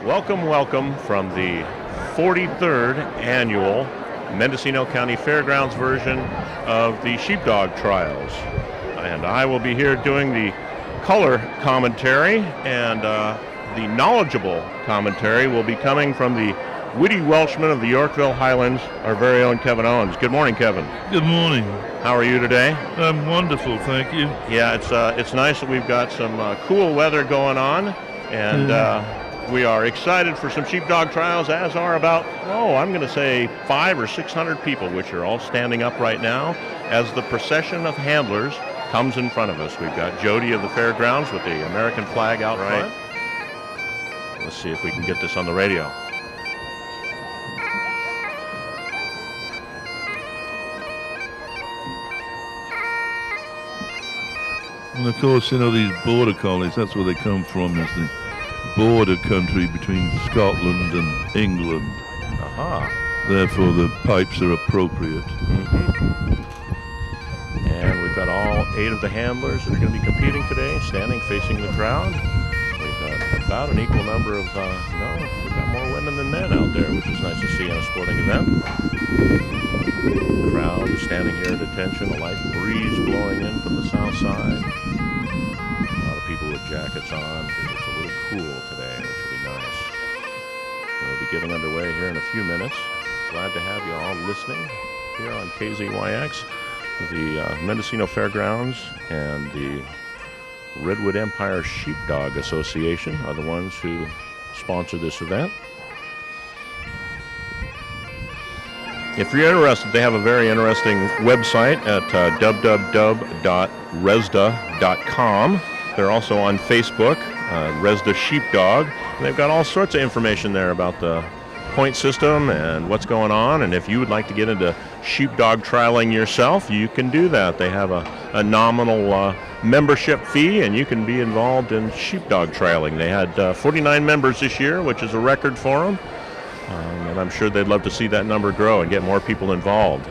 Welcome, welcome from the 43rd annual Mendocino County Fairgrounds version of the Sheepdog Trials. And I will be here doing the color commentary, and the knowledgeable commentary will be coming from the witty Welshman of the Yorkville Highlands, our very own Kevin Owens. Good morning, Kevin. Good morning. How are you today? I'm wonderful, thank you. Yeah, it's nice that we've got some cool weather going on, and we are excited for some sheepdog trials, as are about, I'm going to say 500 or 600 people, which are all standing up right now as the procession of handlers comes in front of us. We've got Jody of the Fairgrounds with the American flag out front. Let's see if we can get this on the radio. And of course, these border collies, that's where they come from, is the border country between Scotland and England. Therefore, the pipes are appropriate. And we've got all 8 of the handlers that are going to be competing today, standing facing the crowd. We've got about an equal number of, we've got more women than men out there, which is nice to see in a sporting event. The crowd is standing here at attention, a light breeze blowing in from the south side. A lot of people with jackets on because it's a little cool today, which will be nice. We'll be getting underway here in a few minutes. Glad to have you all listening here on KZYX. The Mendocino Fairgrounds and the Redwood Empire Sheepdog Association are the ones who sponsor this event. If you're interested, they have a very interesting website at www.resda.com. They're also on Facebook, Resda Sheepdog. And they've got all sorts of information there about the point system and what's going on. And if you would like to get into sheepdog trialing yourself, you can do that. They have a nominal membership fee, and you can be involved in sheepdog trialing. They had 49 members this year, which is a record for them. And I'm sure they'd love to see that number grow and get more people involved.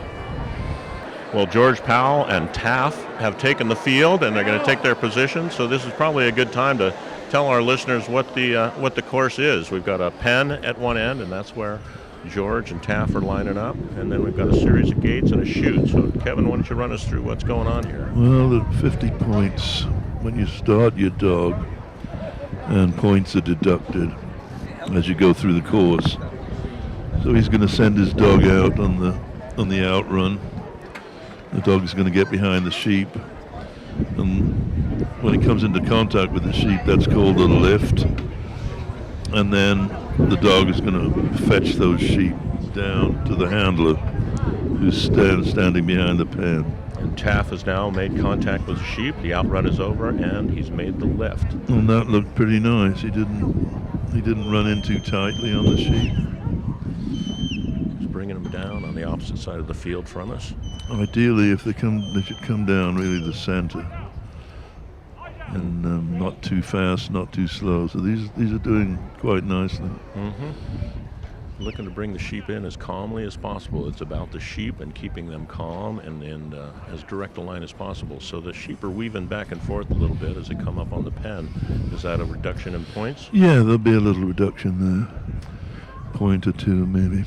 Well, George Powell and Taff have taken the field, and they're going to take their position. So this is probably a good time to tell our listeners what the course is. We've got a pen at one end, and that's where George and Taff are lining up. And then we've got a series of gates and a chute. So, Kevin, why don't you run us through what's going on here? Well, at 50 points, when you start your dog, and points are deducted as you go through the course. So he's going to send his dog out on the outrun. The dog is going to get behind the sheep, and when he comes into contact with the sheep, that's called a lift. And then the dog is going to fetch those sheep down to the handler, who's standing behind the pen. And Taff has now made contact with the sheep. The outrun is over, and he's made the lift. And that looked pretty nice. He didn't run in too tightly on the sheep. Bringing them down on the opposite side of the field from us. Ideally, if they should come down really the center, and not too fast, not too slow. So these are doing quite nicely. Looking to bring the sheep in as calmly as possible. It's about the sheep and keeping them calm and as direct a line as possible. So the sheep are weaving back and forth a little bit as they come up on the pen. Is that a reduction in points? Yeah, there'll be a little reduction there. Point or two, maybe.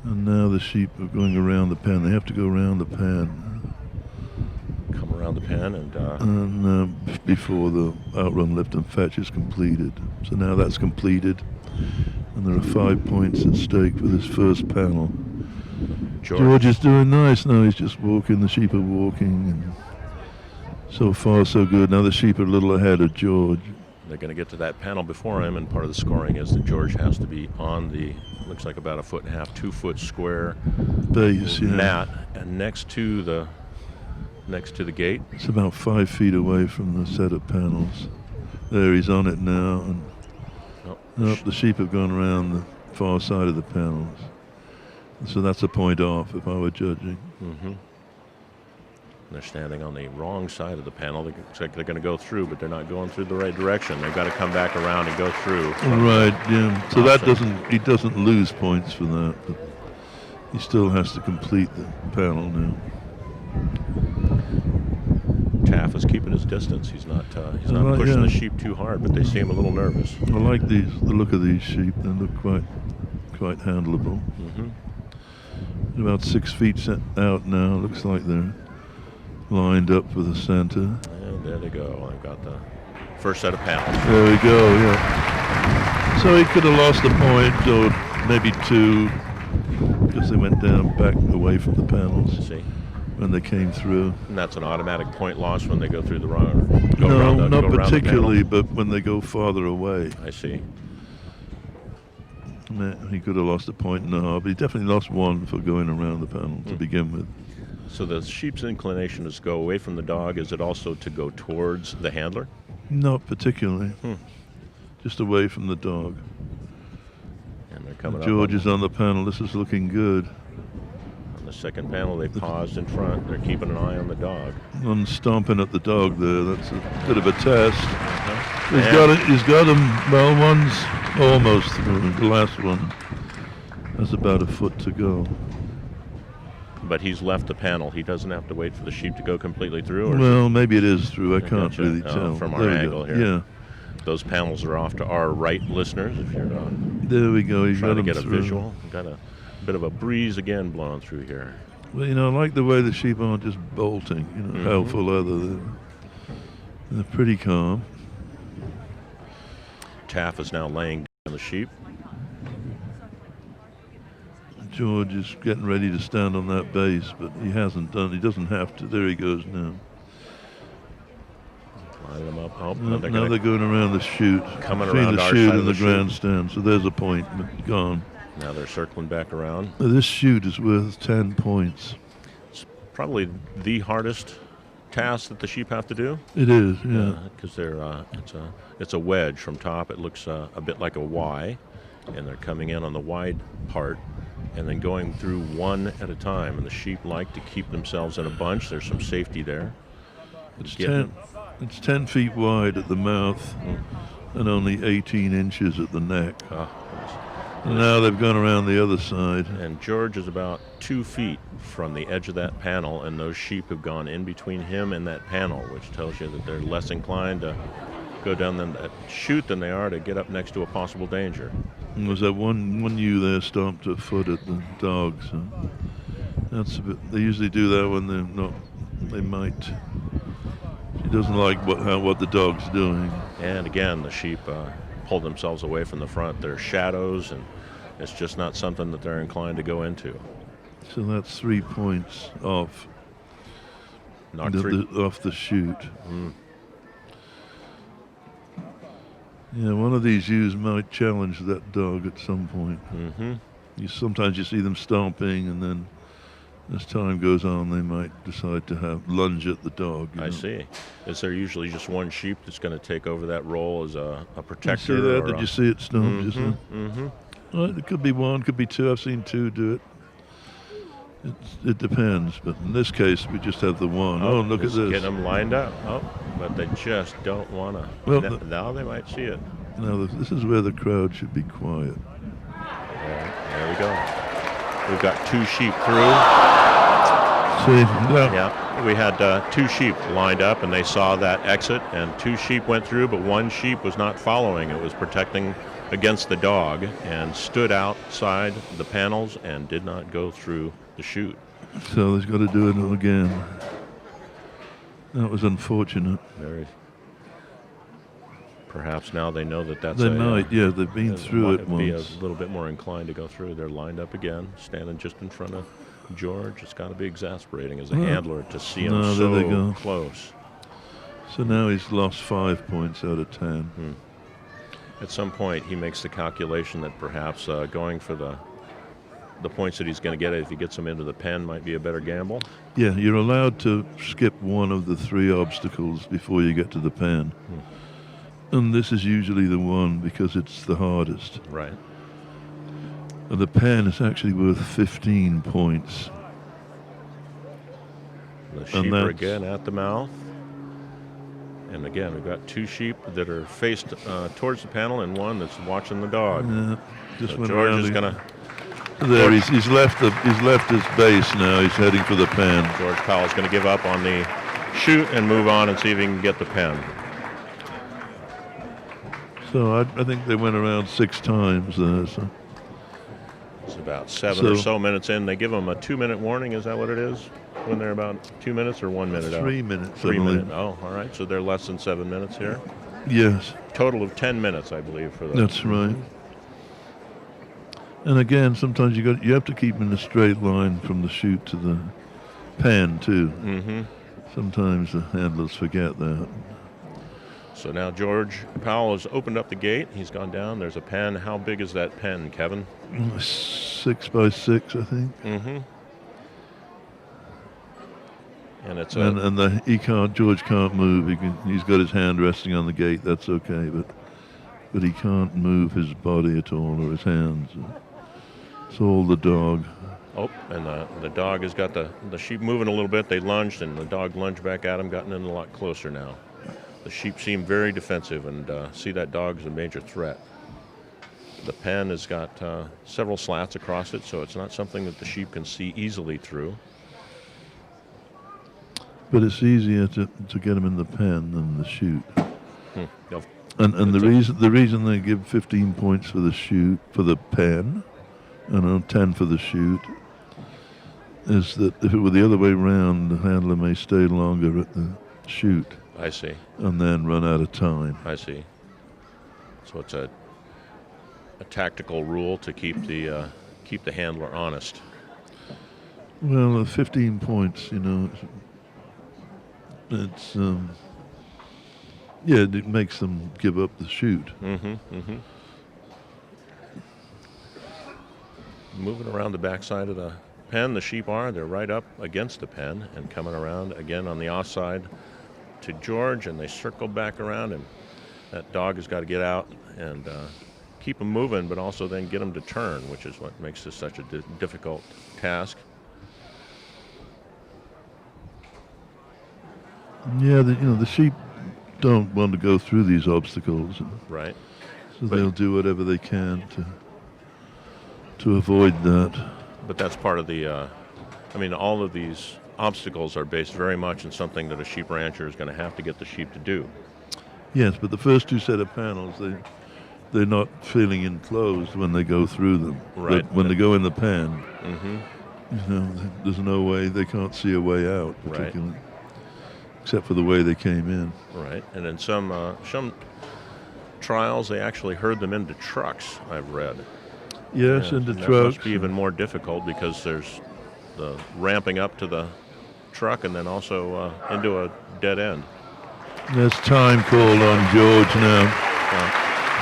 And now the sheep are going around the pen. They have to go around the pen. Come around the pen and before the outrun lift and fetch is completed. So now that's completed, and there are 5 points at stake for this first panel. George is doing nice now. He's just walking. The sheep are walking, and so far so good. Now the sheep are a little ahead of George. They're going to get to that panel before him, and part of the scoring is that George has to be on the, looks like about 1.5 foot, 2 foot square base, mat, and next to the gate. It's about 5 feet away from the set of panels. There, he's on it now, and the sheep have gone around the far side of the panels. So that's a point off if I were judging. They're standing on the wrong side of the panel. It looks like they're going to go through, but they're not going through the right direction. They've got to come back around and go through. Right, yeah. So that he doesn't lose points for that, but he still has to complete the panel now. Taff is George is keeping his distance. He's not pushing the sheep too hard, but they seem a little nervous. I like the look of these sheep. They look quite handleable. About 6 feet out now. Looks like they're lined up for the center. And there they go. I've got the first set of panels. There we go, yeah. So he could have lost a point or maybe 2 because they went down back away from the panels. I see. When they came through. And that's an automatic point loss when they go through the wrong. No, not particularly, but when they go farther away. I see. He could have lost a point and a half, but he definitely lost 1 for going around the panel to begin with. So the sheep's inclination is to go away from the dog. Is it also to go towards the handler? Not particularly. Just away from the dog. And they're coming George up. is on the panel. This is looking good. On the second panel, they paused in front. They're keeping an eye on the dog. On stomping at the dog there. That's a bit of a test. He's got him. Well, one's almost through. The last one has about a foot to go. But he's left the panel. He doesn't have to wait for the sheep to go completely through? Or well, maybe it is through. I can't gotcha. really tell. From our angle here. Yeah. Those panels are off to our right, listeners, if you're there we go. He's trying got to get through. a visual. Got a bit of a breeze again blowing through here. Well, I like the way the sheep aren't just bolting, helpful leather. They're pretty calm. Taff is now laying down the sheep. George is getting ready to stand on that base, but he hasn't done. He doesn't have to. There he goes now. Line them up. Oh, now they're going around the chute. Coming between around the our chute side and of the the chute. grandstand. So there's a point gone. Now they're circling back around. This chute is worth 10 points. It's probably the hardest task that the sheep have to do. It is, yeah. Because it's a wedge from top. It looks a bit like a Y, and they're coming in on the wide part and then going through one at a time. And the sheep like to keep themselves in a bunch. There's some safety there. It's 10 feet wide at the mouth and only 18 inches at the neck. And now they've gone around the other side. And George is about 2 feet from the edge of that panel, and those sheep have gone in between him and that panel, which tells you that they're less inclined to go down that chute than they are to get up next to a possible danger. And was that one ewe there stomped a foot at the dogs? That's a bit. They usually do that when they're not. They might. She doesn't like what the dog's doing. And again, the sheep pull themselves away from the front. They're shadows, and it's just not something that they're inclined to go into. So that's 3 points off. Off the chute. Yeah, one of these ewes might challenge that dog at some point. Sometimes you see them stomping, and then as time goes on, they might decide to lunge at the dog. I see. Is there usually just one sheep that's going to take over that role as a protector? You see that? Did you see it stomp just now? Well, it could be 1, could be 2. I've seen 2 do it. It depends, but in this case, we just have the 1. Oh, look at this. Getting them lined up. But they just don't want to. Well, now they might see it. Now, this is where the crowd should be quiet. There we go. We've got 2 sheep through. See? Yeah, we had 2 sheep lined up, and they saw that exit, and 2 sheep went through, but 1 sheep was not following. It was protecting against the dog and stood outside the panels and did not go through the chute. So they've got to do it again. That was unfortunate. Perhaps now they know that that's They might, they've been through it once. Be a little bit more inclined to go through. They're lined up again, standing just in front of George. It's got to be exasperating as a handler to see him so close. So now he's lost 5 points out of 10. At some point, he makes the calculation that perhaps going for the points that he's going to get if he gets them into the pen might be a better gamble. Yeah, you're allowed to skip one of the 3 obstacles before you get to the pen. And this is usually the one because it's the hardest. Right. And the pen is actually worth 15 points. The sheep are again at the mouth. And again, we've got 2 sheep that are faced towards the panel and 1 that's watching the dog. So George is going to... There, he's left his base now. He's heading for the pen. George Powell's going to give up on the shoot and move on and see if he can get the pen. So I think they went around 6 times there. So. It's about 7 or so minutes in. They give them a 2-minute warning. Is that what it is? When they're about 2 minutes or 1 minute out? 3 minutes. 3 minutes. Oh, all right. So they're less than 7 minutes here. Yes. Total of 10 minutes, I believe, for that. That's right. And again, sometimes you have to keep in a straight line from the chute to the pen too. Mm-hmm. Sometimes the handlers forget that. So now George Powell has opened up the gate. He's gone down. There's a pen. How big is that pen, Kevin? 6 by 6, I think. Mm-hmm. And it's George can't move. He's got his hand resting on the gate. That's okay, but he can't move his body at all or his hands. It's all the dog. Oh, and the dog has got the sheep moving a little bit. They lunged, and the dog lunged back at him, gotten in a lot closer now. The sheep seem very defensive, and see that dog is a major threat. The pen has got several slats across it, so it's not something that the sheep can see easily through. But it's easier to get them in the pen than the chute. Yep. And the reason they give 15 points for the chute, for the pen, and 10 for the chute, is that if it were the other way around, the handler may stay longer at the chute. I see. And then run out of time. I see. So it's a tactical rule to keep the handler honest. Well, 15 points, it's it makes them give up the chute. Mm-hmm. Mm-hmm. Moving around the backside of the pen, the sheep they're right up against the pen and coming around again on the offside to George, and they circle back around, and that dog has got to get out and keep them moving, but also then get them to turn, which is what makes this such a difficult task. Yeah, the sheep don't want to go through these obstacles. Right. So they'll do whatever they can to avoid that. But that's part of the, all of these obstacles are based very much on something that a sheep rancher is going to have to get the sheep to do. Yes, but the first 2 set of panels, they're not feeling enclosed when they go through them. Right. But when they go in the pen, mm-hmm. There's no way, they can't see a way out, particularly. Right. Except for the way they came in. Right, and in some trials, they actually herd them into trucks, I've read. Yes, into trucks. That must be even more difficult because there's the ramping up to the truck and then also into a dead end. There's time called on George now.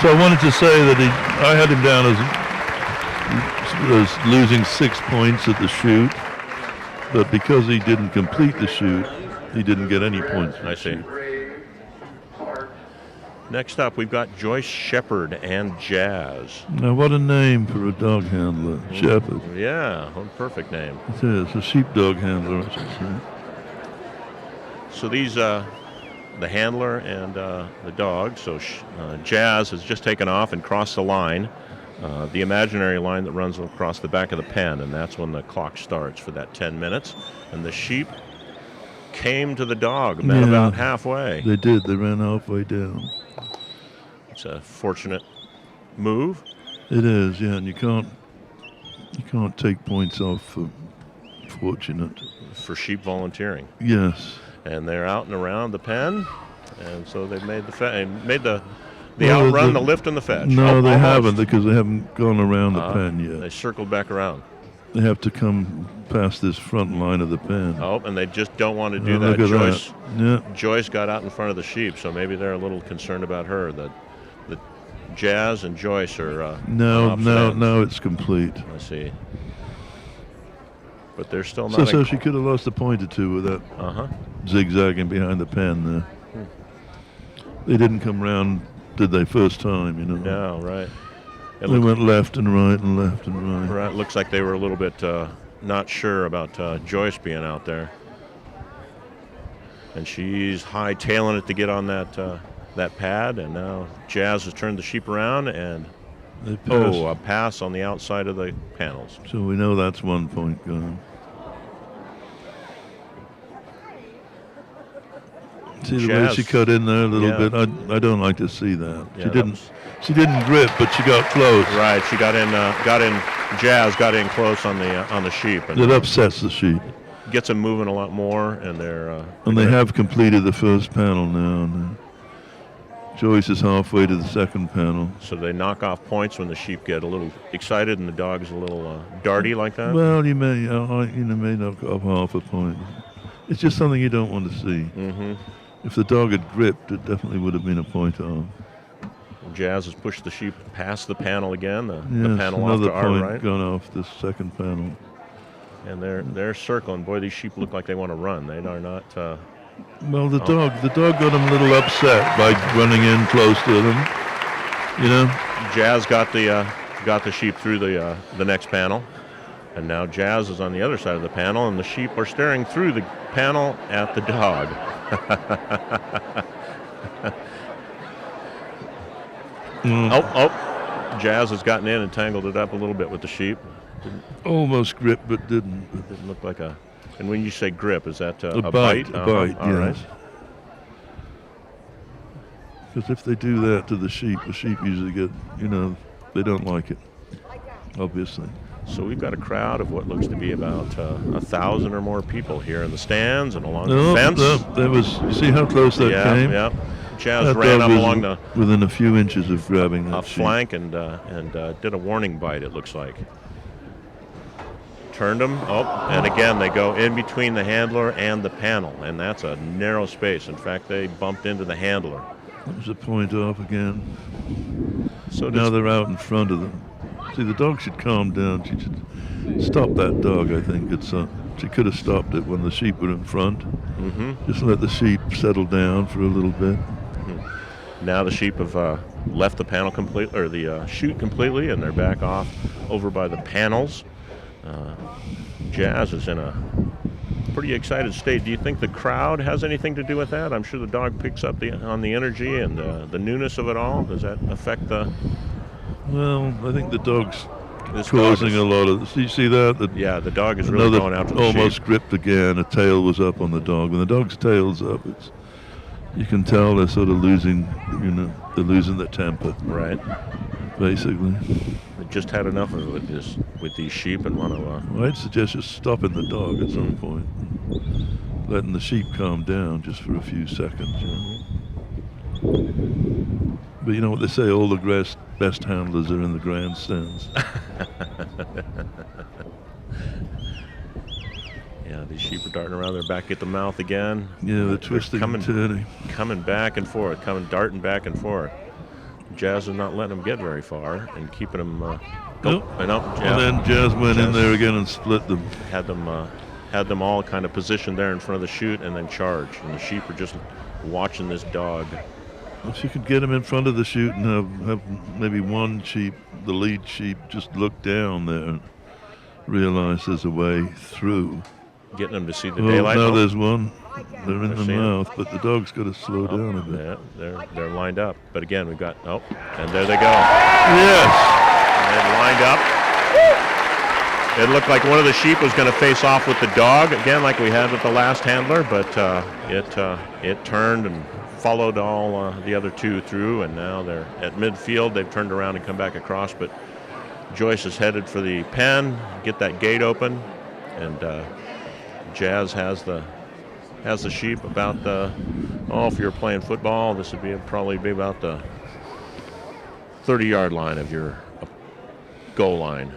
So I wanted to say that I had him down as losing 6 points at the chute, but because he didn't complete the chute, he didn't get any points. I see. Next up, we've got Joyce Shephard and Jazz. Now, what a name for a dog handler, Shepherd. Yeah, what a perfect name. It is, a sheepdog handler, I should say. So these, the handler and the dog, so Jazz has just taken off and crossed the line, the imaginary line that runs across the back of the pen, and that's when the clock starts for that 10 minutes. And the sheep came to the dog, met about halfway. They did. They ran halfway down. It's a fortunate move. It is, yeah, and you can't take points off for fortunate. For sheep volunteering. Yes. And they're out and around the pen, and so they've made the outrun, the lift, and the fetch. No, they haven't, because they haven't gone around the pen yet. They circled back around. They have to come past this front line of the pen. Oh, and they just don't want to do that. Joyce got out in front of the sheep, so maybe they're a little concerned about her. The Jazz and Joyce are no, it's complete. I see. But they're still not. So she could have lost a point or two with that zigzagging behind the pen there. They didn't come round, did they, first time, No, right. They went left and right and left and right. Right, looks like they were a little bit not sure about Joyce being out there. And she's hightailing it to get on that pad, and now Jazz has turned the sheep around, and a pass on the outside of the panels. So we know that's 1 point gone. See the way she cut in there a little bit. I don't like to see that. Yeah, she didn't grip, but she got close. Right, she got in. Jazz got in close on the sheep. And it upsets the sheep. Gets them moving a lot more, and they have completed the first panel now. And Joyce is halfway to the second panel. So they knock off points when the sheep get a little excited and the dog's a little darty like that? Well, you may knock off half a point. It's just something you don't want to see. Mm-hmm. If the dog had gripped, it definitely would have been a point off. Jazz has pushed the sheep past the panel again. The panel off another to our point right. Gone off the second panel. And they're circling. Boy, these sheep look like they want to run. They are not. Well, the dog got them a little upset by running in close to them. You know. Jazz got the sheep through the next panel, and now Jazz is on the other side of the panel, and the sheep are staring through the panel at the dog. Jazz has gotten in and tangled it up a little bit with the sheep. Almost grip, but didn't. It didn't look like a. And when you say grip, is that a bite? bite? A bite, All right. Because if they do that to the sheep usually get, they don't like it, obviously. So we've got a crowd of what looks to be about 1,000 or more people here in the stands and along the fence. You see how close that came? Yeah. Jazz ran up along within a few inches of grabbing that flank and did a warning bite, it looks like. Turned them. And again, they go in between the handler and the panel, and that's a narrow space. In fact, they bumped into the handler. That was a point off again. So now they're out in front of them. See, the dog should calm down. She should stop that dog, I think. She could have stopped it when the sheep were in front. Mm-hmm. Just let the sheep settle down for a little bit. Mm-hmm. Now the sheep have left the panel completely, or the chute completely, and they're back off over by the panels. Jazz is in a pretty excited state. Do you think the crowd has anything to do with that? I'm sure the dog picks up on the energy and the newness of it all. Does that affect the... Well, I think the dog's causing a lot of... You see that? The dog is really going after the almost sheep. gripped again. A tail was up on the dog. When the dog's tail's up, you can tell they're sort of losing, they're losing their temper. Right. Basically. They just had enough of it with these sheep and want to... I'd suggest just stopping the dog at some point. Letting the sheep calm down just for a few seconds. But you know what they say, all the best handlers are in the grandstands. Yeah, these sheep are darting around. They're back at the mouth again. Yeah, they're twisting and turning. Coming back and forth, darting back and forth. Jazz is not letting them get very far and keeping them. And then Jazz went in there again and split them. Had them all kind of positioned there in front of the chute and then charged. And the sheep are just watching this dog. If you could get him in front of the chute and have maybe one sheep, the lead sheep, just look down there and realize there's a way through. Getting them to see the daylight. Now there's one. They're in the mouth, but the dog's got to slow down a bit. Yeah, they're lined up. But again, we've got, and there they go. Yes. And lined up. It looked like one of the sheep was going to face off with the dog, again, like we had with the last handler, but it turned and followed all the other two through, and now they're at midfield. They've turned around and come back across, but Joyce is headed for the pen, get that gate open, and Jazz has the sheep about if you're playing football, this would probably be about the 30-yard line of your goal line.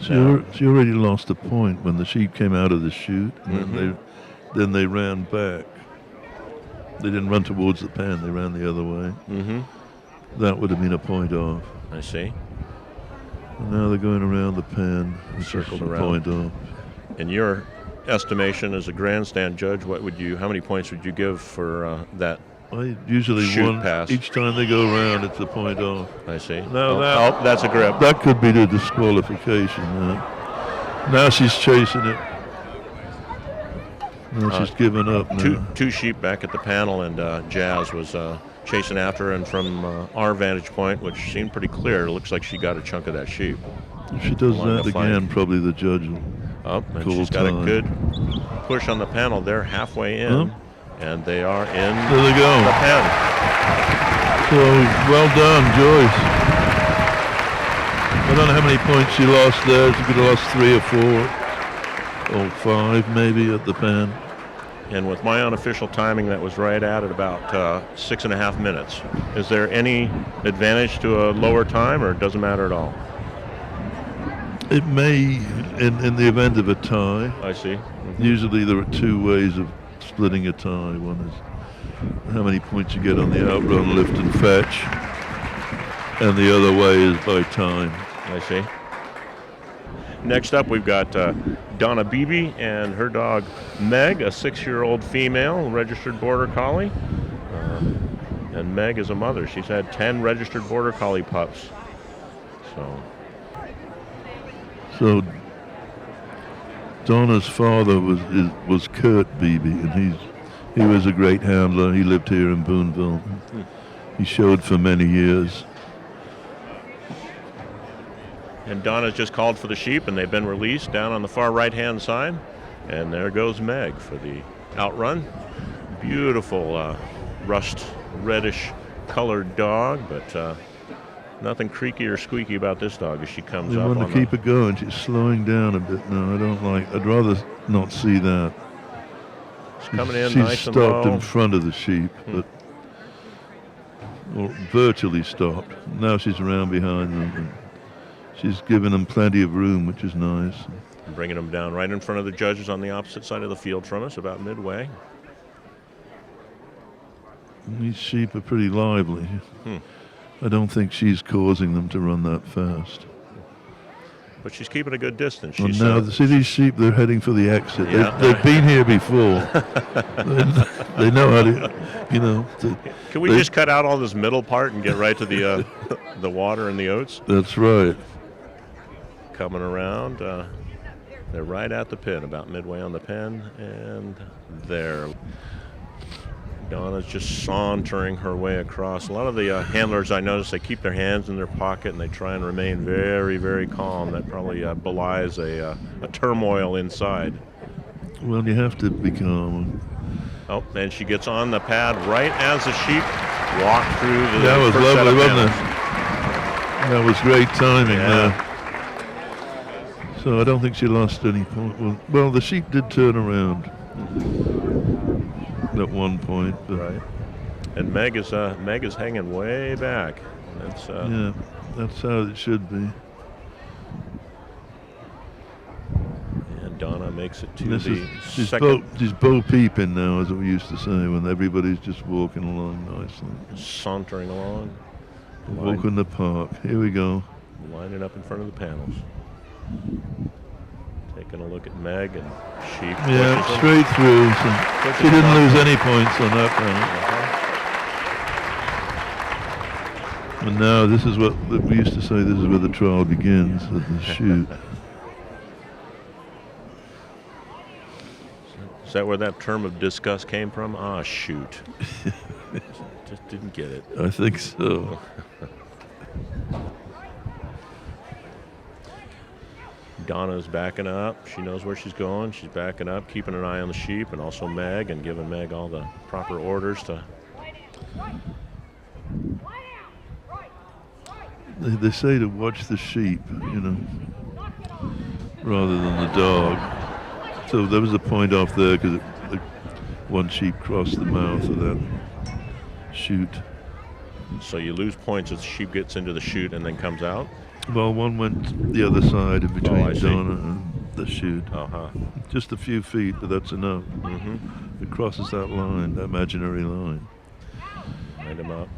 She already lost a point when the sheep came out of the chute, and then they ran back. They didn't run towards the pen, they ran the other way. Mm-hmm. That would have been a point off. I see. And now they're going around the pen. Circled around. Point off. In your estimation as a grandstand judge, how many points would you give for that? I usually one pass. Each time they go around, it's a point off. I see. Now that's a grip. That could be the disqualification. Now she's chasing it. Now she's given up now. Two sheep back at the panel, and Jazz was chasing after her, and from our vantage point, which seemed pretty clear, it looks like she got a chunk of that sheep. If she does that again, probably the judge will and she's got a good push on the panel. They're halfway in. And they are in There they go. the pen. So, well done, Joyce. I don't know how many points she lost there. She could have lost 3 or 4 or 5 maybe at the pen. And with my unofficial timing, that was right at about 6.5 minutes. Is there any advantage to a lower time, or it doesn't matter at all? It may, in the event of a tie. I see. Mm-hmm. Usually there are 2 ways of splitting a tie. One is how many points you get on the outrun, lift, and fetch. And the other way is by time. I see. Next up, we've got Donna Beebe and her dog Meg, a 6-year-old female registered border collie. And Meg is a mother. She's had 10 registered border collie pups. So Donna's father was Kurt Beebe, and he was a great handler. He lived here in Boonville. He showed for many years. And Donna's just called for the sheep, and they've been released down on the far right-hand side. And there goes Meg for the outrun. Beautiful rust reddish colored dog, but nothing creaky or squeaky about this dog as she comes They up. want to keep it going. She's slowing down a bit now. I'd rather not see that. She's coming in she's nice and stopped low. in front of the sheep, but virtually stopped. Now she's around behind them. And she's given them plenty of room, which is nice. Bringing them down right in front of the judges on the opposite side of the field from us, about midway. These sheep are pretty lively. I don't think she's causing them to run that fast. But she's keeping a good distance. Well, now, see these sheep, they're heading for the exit. Yeah. They've been here before. They know how to, Can we just cut out all this middle part and get right to the the water and the oats? That's right. Coming around. They're right at the pin, about midway on the pin, and there. Donna's just sauntering her way across. A lot of the handlers, I notice, they keep their hands in their pocket and they try and remain very, very calm. That probably belies a turmoil inside. Well, you have to be calm. Oh, and she gets on the pad right as the sheep walk through the That was first set lovely, of wasn't it? panels. That was great timing Yeah. there. So I don't think she lost any point. Well, the sheep did turn around at one point. But Right. And Meg is hanging way back. That's yeah, that's how it should be. And Donna makes it to She's second. she's Bo Peeping now, as we used to say, when everybody's just walking along nicely. Sauntering along. Walk in the park. Here we go. Lining up in front of the panels. Taking a look at Meg and sheep. Yeah, pushes them. straight through. So Pushes she didn't them lose up. any points on that panel. And now this is what we used to say, this is where the trial begins, at the shoot. Is that where that term of disgust came from? Ah, shoot. Just didn't get it. I think so. Donna's backing up. She knows where she's going. She's backing up, keeping an eye on the sheep, and also Meg, and giving Meg all the proper orders to. They say to watch the sheep, rather than the dog. So there was a point off there because one sheep crossed the mouth of that chute. So you lose points as the sheep gets into the chute and then comes out? Well, one went the other side in between I see. Donna and the chute. Uh-huh. Just a few feet, but that's enough. Mm-hmm. It crosses that line, that imaginary line. Wind him up.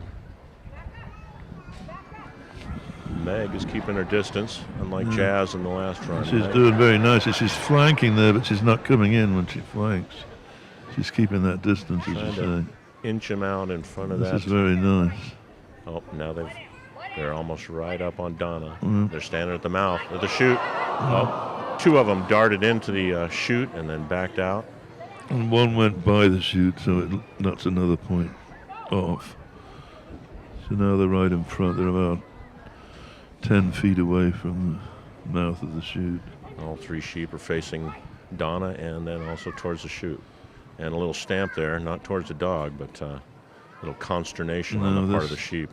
Meg is keeping her distance, unlike Jazz in the last run. She's Meg- doing very nicely. She's flanking there, but she's not coming in when she flanks. She's keeping that distance, as you Trying say. to inch him out in front of This that. is very nice. Oh, now they're almost right up on Donna. Mhm. They're standing at the mouth of the chute. Oh, two of them darted into the chute and then backed out. And one went by the chute, so that's another point off. So now they're right in front. They're about 10 feet away from the mouth of the chute. All three sheep are facing Donna and then also towards the chute. And a little stamp there, not towards the dog, but a little consternation on the part of the sheep.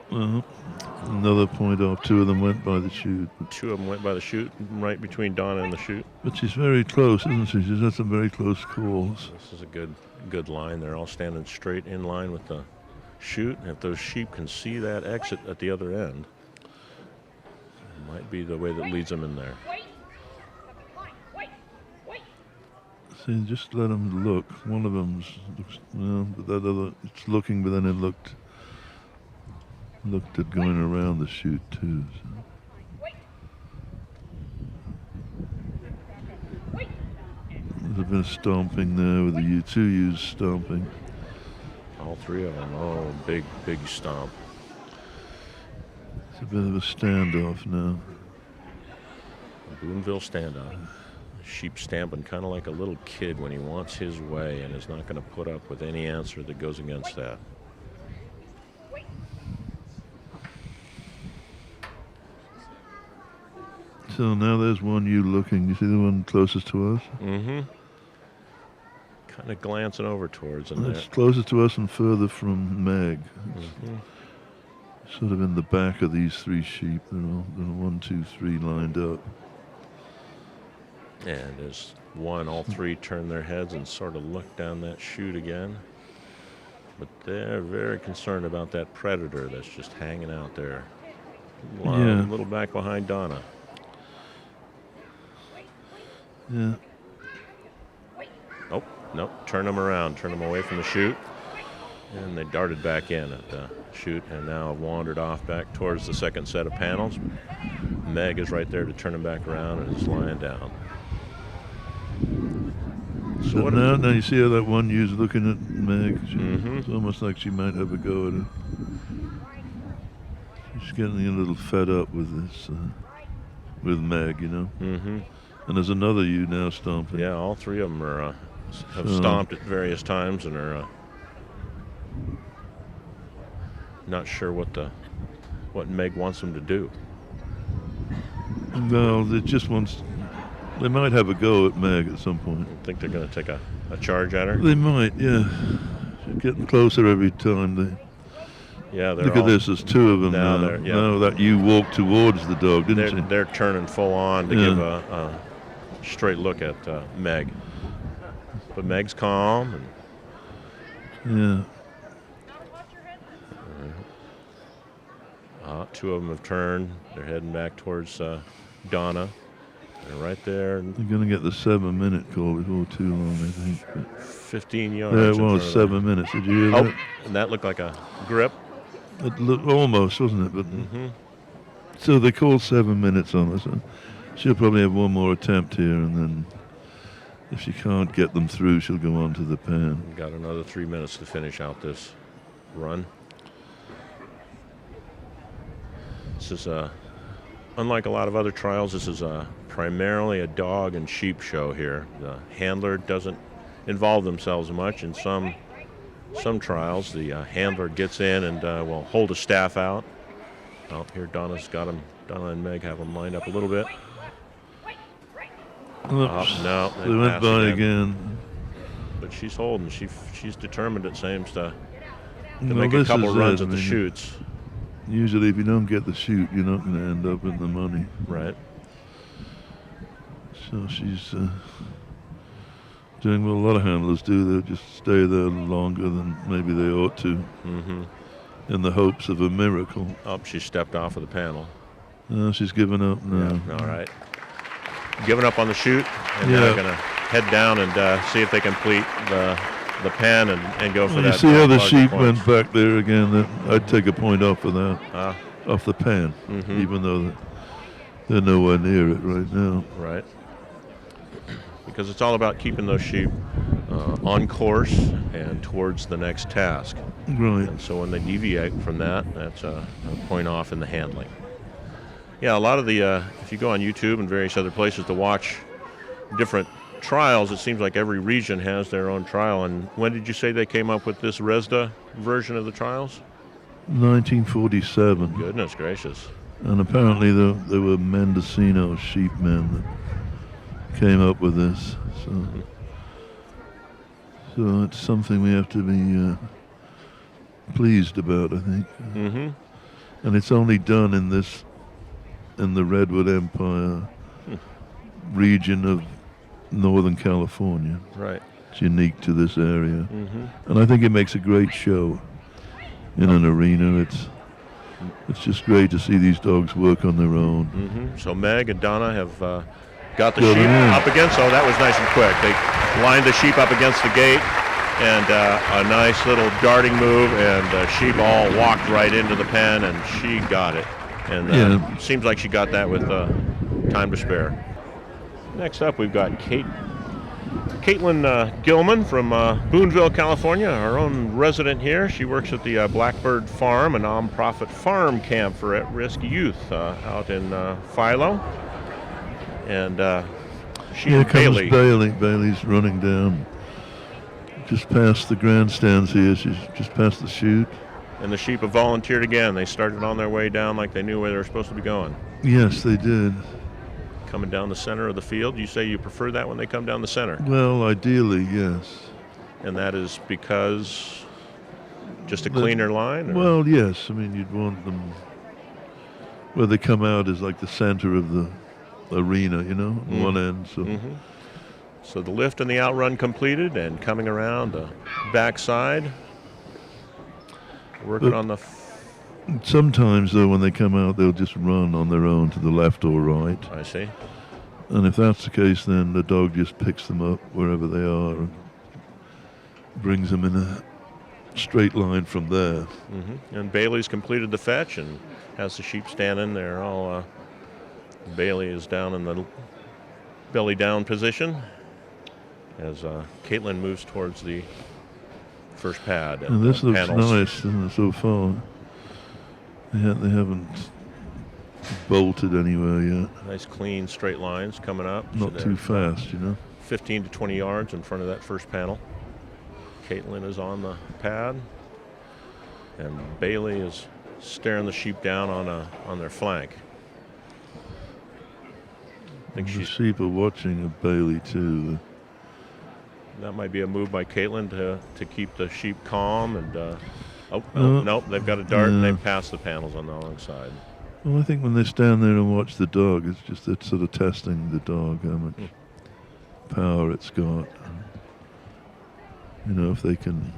Another point off. 2 of them went by the chute. 2 of them went by the chute, right between Donna and the chute. But she's very close, isn't she? She's had some very close calls. This is a good line. They're all standing straight in line with the chute. And if those sheep can see that exit at the other end, it might be the way that leads them in there. See, just let them look. One of them looks, but that other, it's looking, but then it looked at going around the chute too. So. There's a bit of stomping there with the 2 ewes stomping. All 3 of them. Oh, big stomp. It's a bit of a standoff now. A Boonville standoff. Sheep stamping kind of like a little kid when he wants his way and is not going to put up with any answer that goes against that. So now there's one ewe looking. You see the one closest to us? Mm-hmm. Kind of glancing over towards him. It's closest to us and further from Meg. Sort of in the back of these 3 sheep. They're all 1, 2, 3 lined up. And as all 3 turn their heads and sort of look down that chute again. But they're very concerned about that predator that's just hanging out there. A little back behind Donna. Yeah. Oh, nope. Turn them around. Turn them away from the chute. And they darted back in at the chute and now have wandered off back towards the second set of panels. Meg is right there to turn them back around and is lying down. So now you see how that one ewe's looking at Meg. It's almost like she might have a go at her. She's getting a little fed up with this, with Meg, you know. And there's another ewe now stomping. Yeah, all 3 of them have stomped at various times and are not sure what Meg wants them to do. No, they might have a go at Meg at some point. I think they're going to take a charge at her? They might, yeah. She's getting closer every time. Look at this, there's 2 of them now. Now that ewe walked towards the dog, didn't she? They're turning full on to give a straight look at Meg. But Meg's calm. Yeah. 2 of them have turned. They're heading back towards Donna. They're right there. They're going to get the 7-minute call before too long, I think. But 15 yards. there it was, 7 minutes. Did you hear that? And that looked like a grip. It looked almost, wasn't it? But so they called 7 minutes on us. She'll probably have one more attempt here, and then if she can't get them through, she'll go on to the pan. We've got another 3 minutes to finish out this run. This is unlike a lot of other trials, this is primarily a dog and sheep show here. The handler doesn't involve themselves much. In some trials, the handler gets in and will hold a staff out. Oh, here Donna's got them. Donna and Meg have them lined up a little bit. Oops. No, they went by again. But she's holding. She's determined, it seems, to make a couple runs at the chutes. Usually, if you don't get the chute, you're not going to end up in the money. Right. So she's doing what a lot of handlers do. They'll just stay there longer than maybe they ought to, in the hopes of a miracle. Oh, she stepped off of the panel. She's given up now. Yeah, all right. Giving up on the chute, and they're going to head down and see if they complete the pan and go for that. You see how the sheep went back there again? I'd take a point off of that, off the pan, even though they're nowhere near it right now. Right. Because it's all about keeping those sheep on course and towards the next task. Right. And so when they deviate from that, that's a point off in the handling. Yeah, a lot of the, if you go on YouTube and various other places to watch different trials, it seems like every region has their own trial. And when did you say they came up with this RESDA version of the trials? 1947. Goodness gracious. And apparently there were Mendocino sheep men that came up with this. So So it's something we have to be pleased about, I think. Mm-hmm. And it's only done in the Redwood Empire region of Northern California. Right. It's unique to this area. Mm-hmm. And I think it makes a great show in an arena. It's just great to see these dogs work on their own. Mm-hmm. So Meg and Donna have got the sheep up against. Oh, that was nice and quick. They lined the sheep up against the gate, and a nice little darting move, and the sheep all walked right into the pen, and she got it. And seems like she got that with time to spare. Next up, we've got Catlyn Gilman from Boonville, California, our own resident here. She works at the Blackbird Farm, a nonprofit farm camp for at-risk youth out in Philo. And she and Bailee. Bailee's running down just past the grandstands here. She's just past the chute. And the sheep have volunteered again. They started on their way down like they knew where they were supposed to be going. Yes, they did. Coming down the center of the field. You say you prefer that when they come down the center? Well, ideally, yes. And that is because just a cleaner line? Or? Well, yes. I mean, you'd want them where they come out is like the center of the arena, you know, one end. So. Mm-hmm. So the lift and the outrun completed, and coming around the backside, working on the... Sometimes, though, when they come out, they'll just run on their own to the left or right. I see. And if that's the case, then the dog just picks them up wherever they are and brings them in a straight line from there. Mm-hmm. And Bailee's completed the fetch and has the sheep standing there. All Bailee is down in the belly down position as Catlyn moves towards the first pad. And this looks panels. nice so far. They haven't bolted anywhere yet. Nice clean straight lines coming up. Not too fast, you know. 15 to 20 yards in front of that first panel. Catlyn is on the pad, and Bailee is staring the sheep down on their flank. I think the sheep are watching Bailee too. That might be a move by Catlyn to keep the sheep calm and. Nope, they've got a dart and they've passed the panels on the wrong side. Well, I think when they stand there and watch the dog, it's just that sort of testing the dog, how much power it's got. You know, if they can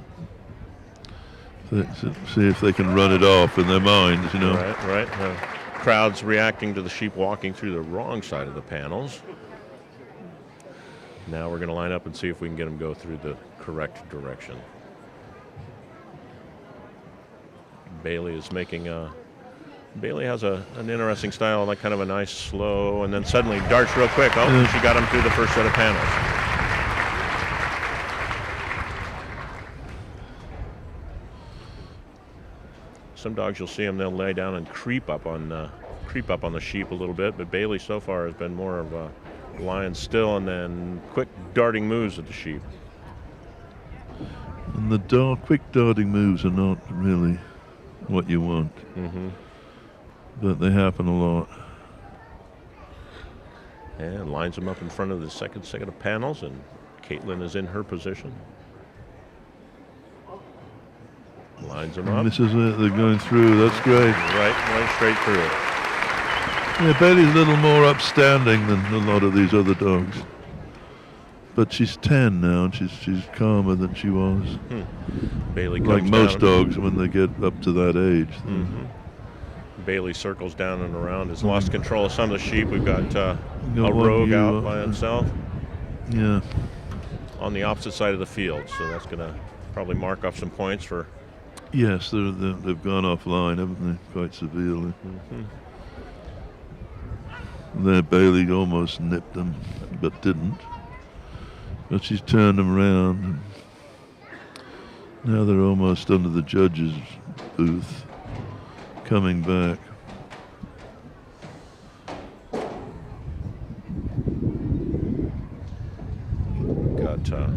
see if they can run it off in their minds, you know. Right. Crowd's reacting to the sheep walking through the wrong side of the panels. Now we're going to line up and see if we can get them go through the correct direction. Bailee is making Bailee has an interesting style, like kind of a nice slow, and then suddenly darts real quick. Oh, she got him through the first set of panels. Some dogs you'll see them, they'll lay down and creep up on the sheep a little bit, but Bailee so far has been more of a lying still and then quick darting moves at the sheep. And the quick darting moves are not really what you want, but they happen a lot. And lines them up in front of the second set of panels, and Catlyn is in her position. Lines them up. This is it. They're going through. That's great. Right straight through. Yeah, Bailey's a little more upstanding than a lot of these other dogs. But she's 10 now, and she's calmer than she was. Bailee like comes most down. dogs when they get up to that age. Bailee circles down and around. Has lost control of some of the sheep. We've got a rogue out by himself. Yeah. On the opposite side of the field, so that's going to probably mark off some points for. Yes, they've gone offline, haven't they? Quite severely. There, Bailee almost nipped them, but didn't. But she's turned them around. Now they're almost under the judge's booth, coming back. Got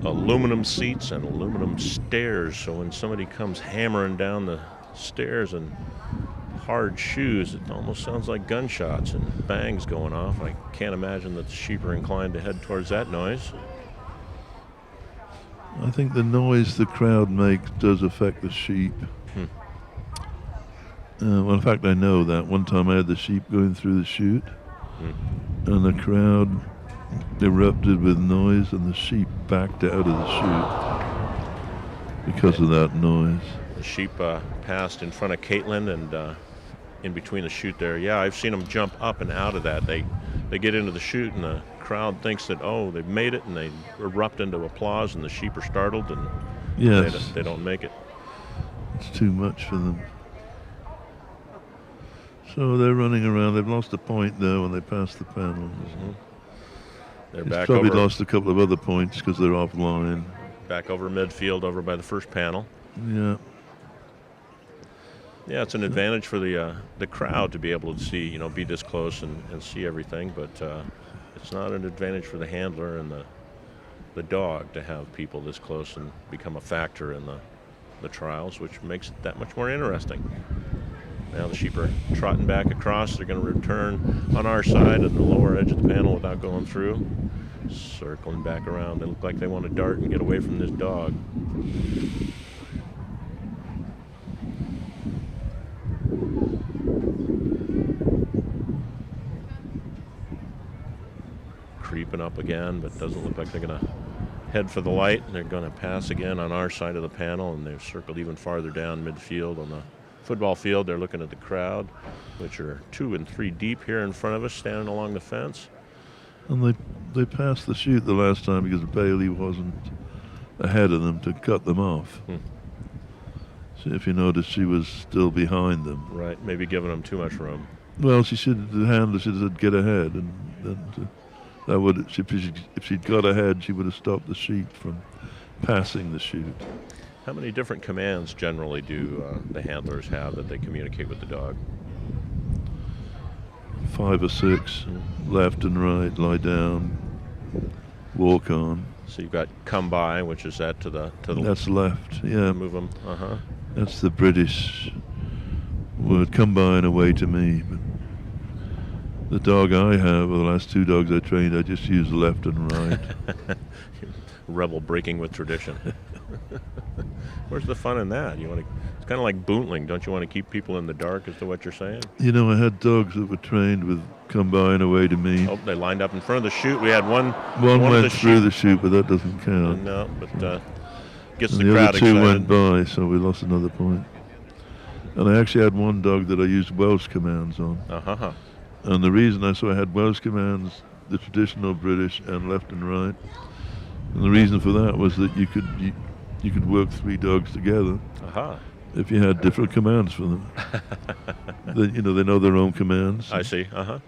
aluminum seats and aluminum stairs, so when somebody comes hammering down the stairs in hard shoes, it almost sounds like gunshots and bangs going off. I can't imagine that the sheep are inclined to head towards that noise. I think the noise the crowd makes does affect the sheep. Well, in fact, I know that. One time I had the sheep going through the chute, and the crowd erupted with noise, and the sheep backed out of the chute because of that noise. The sheep passed in front of Catlyn and in between the chute there. Yeah, I've seen them jump up and out of that. They get into the chute, and the crowd thinks that, oh, they've made it, and they erupt into applause, and the sheep are startled, and yes, they don't make it. It's too much for them. So they're running around. They've lost a point, though, when they pass the panel. They're It's back probably over, lost a couple of other points because they're offline. back over midfield, over by the first panel. Yeah. Yeah, it's an advantage for the crowd to be able to see, be this close and see everything, but it's not an advantage for the handler and the dog to have people this close and become a factor in the trials, which makes it that much more interesting. Now the sheep are trotting back across. They're going to return on our side at the lower edge of the panel without going through. Circling back around. They look like they want to dart and get away from this dog. Creeping up again, but doesn't look like they're going to head for the light. They're going to pass again on our side of the panel, and they've circled even farther down midfield on the football field. They're looking at the crowd, which are 2 and 3 deep here in front of us, standing along the fence. And they passed the chute the last time because Bailee wasn't ahead of them to cut them off. So if you notice, she was still behind them. Right, maybe giving them too much room. Well, the handler should have said get ahead, and then that would, if she'd got ahead, she would have stopped the sheep from passing the chute. How many different commands generally do the handlers have that they communicate with the dog? 5 or 6, left and right, lie down, walk on. So you've got come by, which is that to the That's left, yeah. Move them. That's the British word, come by and away to me. But the dog I have, or the last 2 dogs I trained, I just use left and right. Rebel breaking with tradition. Where's the fun in that? It's kind of like boontling. Don't you want to keep people in the dark as to what you're saying? I had dogs that were trained with come by and away to me. Oh, they lined up in front of the chute. We had one went through the chute, but that doesn't count. No, but gets and the crowd other 2 excited. went by, so we lost another point. And I actually had one dog that I used Welsh commands on. And the reason I had Welsh commands, the traditional British, and left and right. And the reason for that was that you could work 3 dogs together if you had different commands for them. Then they know their own commands. I see. I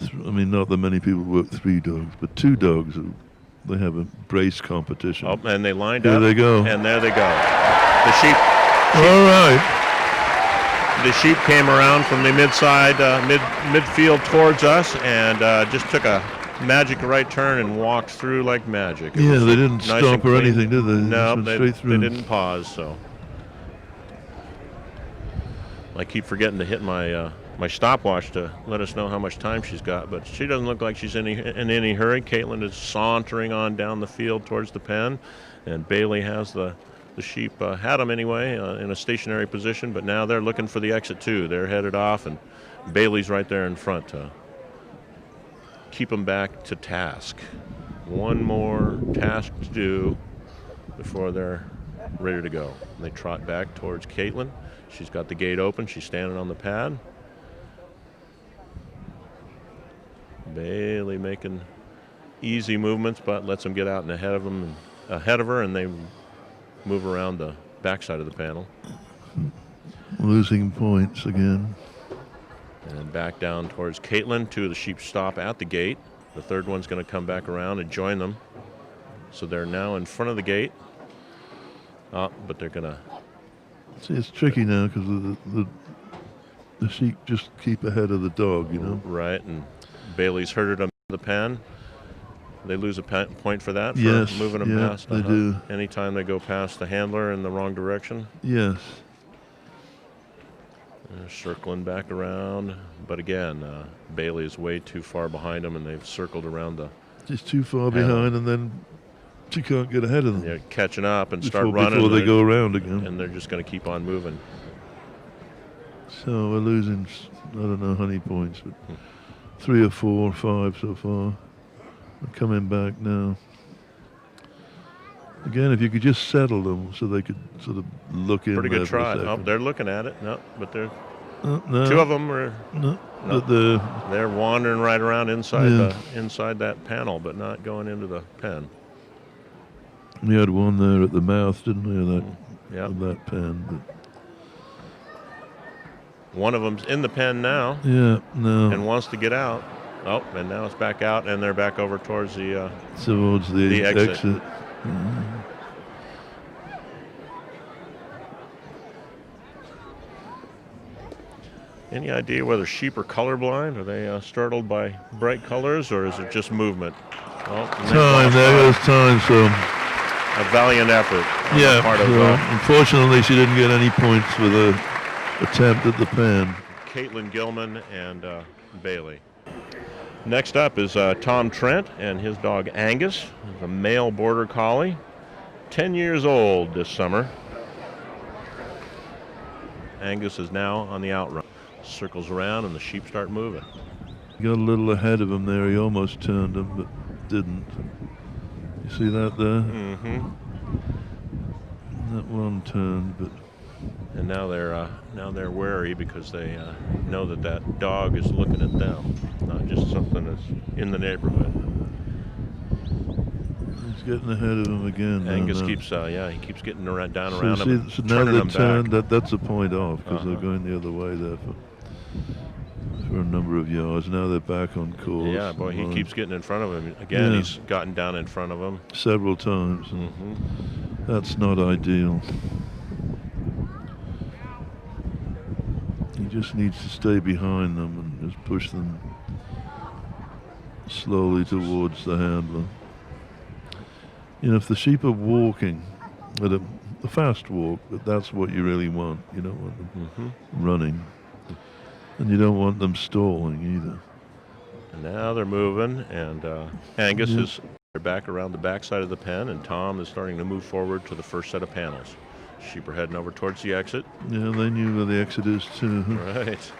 mean, not that many people work 3 dogs, but 2 dogs, they have a brace competition. Oh, and they lined up. There they go. And there they go. The sheep. All right. The sheep came around from the midfield towards us and just took a magic right turn and walked through like magic. Yeah, they didn't stop or anything, did they? No, they didn't pause. So I keep forgetting to hit my stopwatch to let us know how much time she's got, but she doesn't look like she's in any hurry. Catlyn is sauntering on down the field towards the pen, and Bailee has the sheep, had them anyway, in a stationary position, but now they're looking for the exit too. They're headed off, and Bailee's right there in front to keep them back to task. One more task to do before they're ready to go. They trot back towards Catlyn. She's got the gate open. She's standing on the pad. Bailee making easy movements, but lets them get out and ahead of her, and they move around the backside of the panel. Losing points again. And back down towards Catlyn. 2 of the sheep stop at the gate. The 3rd one's going to come back around and join them. So they're now in front of the gate. But they're going to... See, it's tricky now because the sheep just keep ahead of the dog, Right, and Bailee's herded them in the pen. They lose a point for that, for yes, moving them past. They do. Anytime they go past the handler in the wrong direction. Yes. They're circling back around, but again, Bailee is way too far behind them, and they've circled around the... Just too far behind, and then She can't get ahead of them. They're catching up and start running. Before they go around again. And they're just going to keep on moving. So we're losing, I don't know how many points, but 3 or 4 or 5 so far. We're coming back now. Again, if you could just settle them so they could sort of look in. Pretty good try. Oh, they're looking at it. No, but they're two of them are. No, but they're wandering right around inside inside that panel, but not going into the pen. We had one there at the mouth, didn't we? Of that pen. But one of them's in the pen now. Yeah, no. And wants to get out. Oh, and now it's back out, and they're back over towards the exit. Any idea whether sheep are colorblind? Are they startled by bright colors, or is it just movement? Oh, there goes time. So a valiant effort. Yeah. Unfortunately, she didn't get any points for the attempt at the pen. Catlyn Gilman and Bailee. Next up is Tom Trent and his dog Angus, a male border collie, 10 years old this summer. Angus is now on the outrun. Circles around and the sheep start moving. He got a little ahead of him there. He almost turned him, but didn't. You see that there? Mm-hmm. That one turned, but. And now they're wary because they know that dog is looking at them, not just something that's in the neighborhood. He's getting ahead of him again. Angus keeps he keps getting around him. So now they turned. That's a point off because they're going the other way there for a number of yards. Now they're back on course. Yeah, boy, he keeps getting in front of him again. Yeah. He's gotten down in front of him several times. Mm-hmm. That's not ideal. He just needs to stay behind them and just push them slowly towards the handler. You know, if the sheep are walking at a fast walk, but that's what you really want. You don't want them running. And you don't want them stalling either. And now they're moving, and Angus is back around the backside of the pen, and Tom is starting to move forward to the first set of panels. Sheep are heading over towards the exit. Yeah, they knew where the exit is too. Right.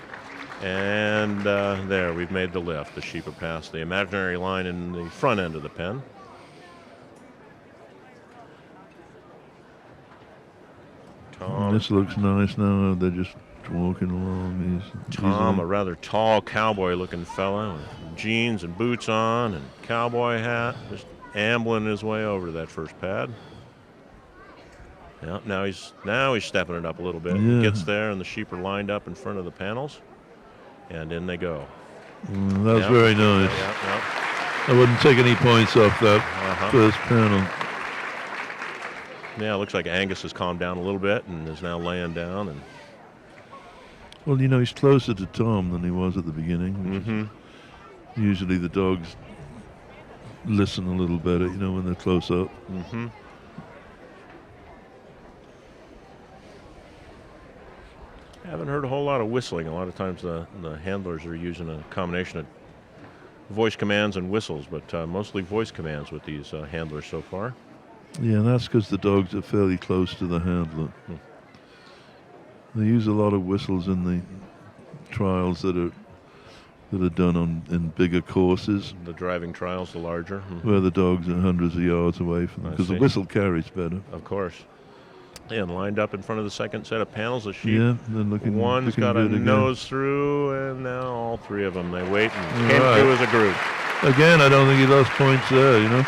And there, we've made the lift. The sheep are past the imaginary line in the front end of the pen. Tom. This looks nice now. They're just walking along. Tom, a rather tall cowboy-looking fella with jeans and boots on and cowboy hat, just ambling his way over to that first pad. Yeah, now he's stepping it up a little bit. Yeah. He gets there, and the sheep are lined up in front of the panels, and in they go. That was very nice. I wouldn't take any points off that first panel. Yeah, it looks like Angus has calmed down a little bit and is now laying down. And well, you know, he's closer to Tom than he was at the beginning. Usually the dogs listen a little better, you know, when they're close up. I haven't heard a whole lot of whistling. A lot of times the handlers are using a combination of voice commands and whistles, but mostly voice commands with these handlers so far. Yeah, and that's because the dogs are fairly close to the handler. They use a lot of whistles in the trials that are done in bigger courses. The driving trials, the larger. Where the dogs are hundreds of yards away from them, because the whistle carries better. Of course. And lined up in front of the second set of panels, the sheep. Yeah, they're looking. One's got a nose through, and now all three of them, they wait and came through as a group. Again, I don't think he lost points there, you know.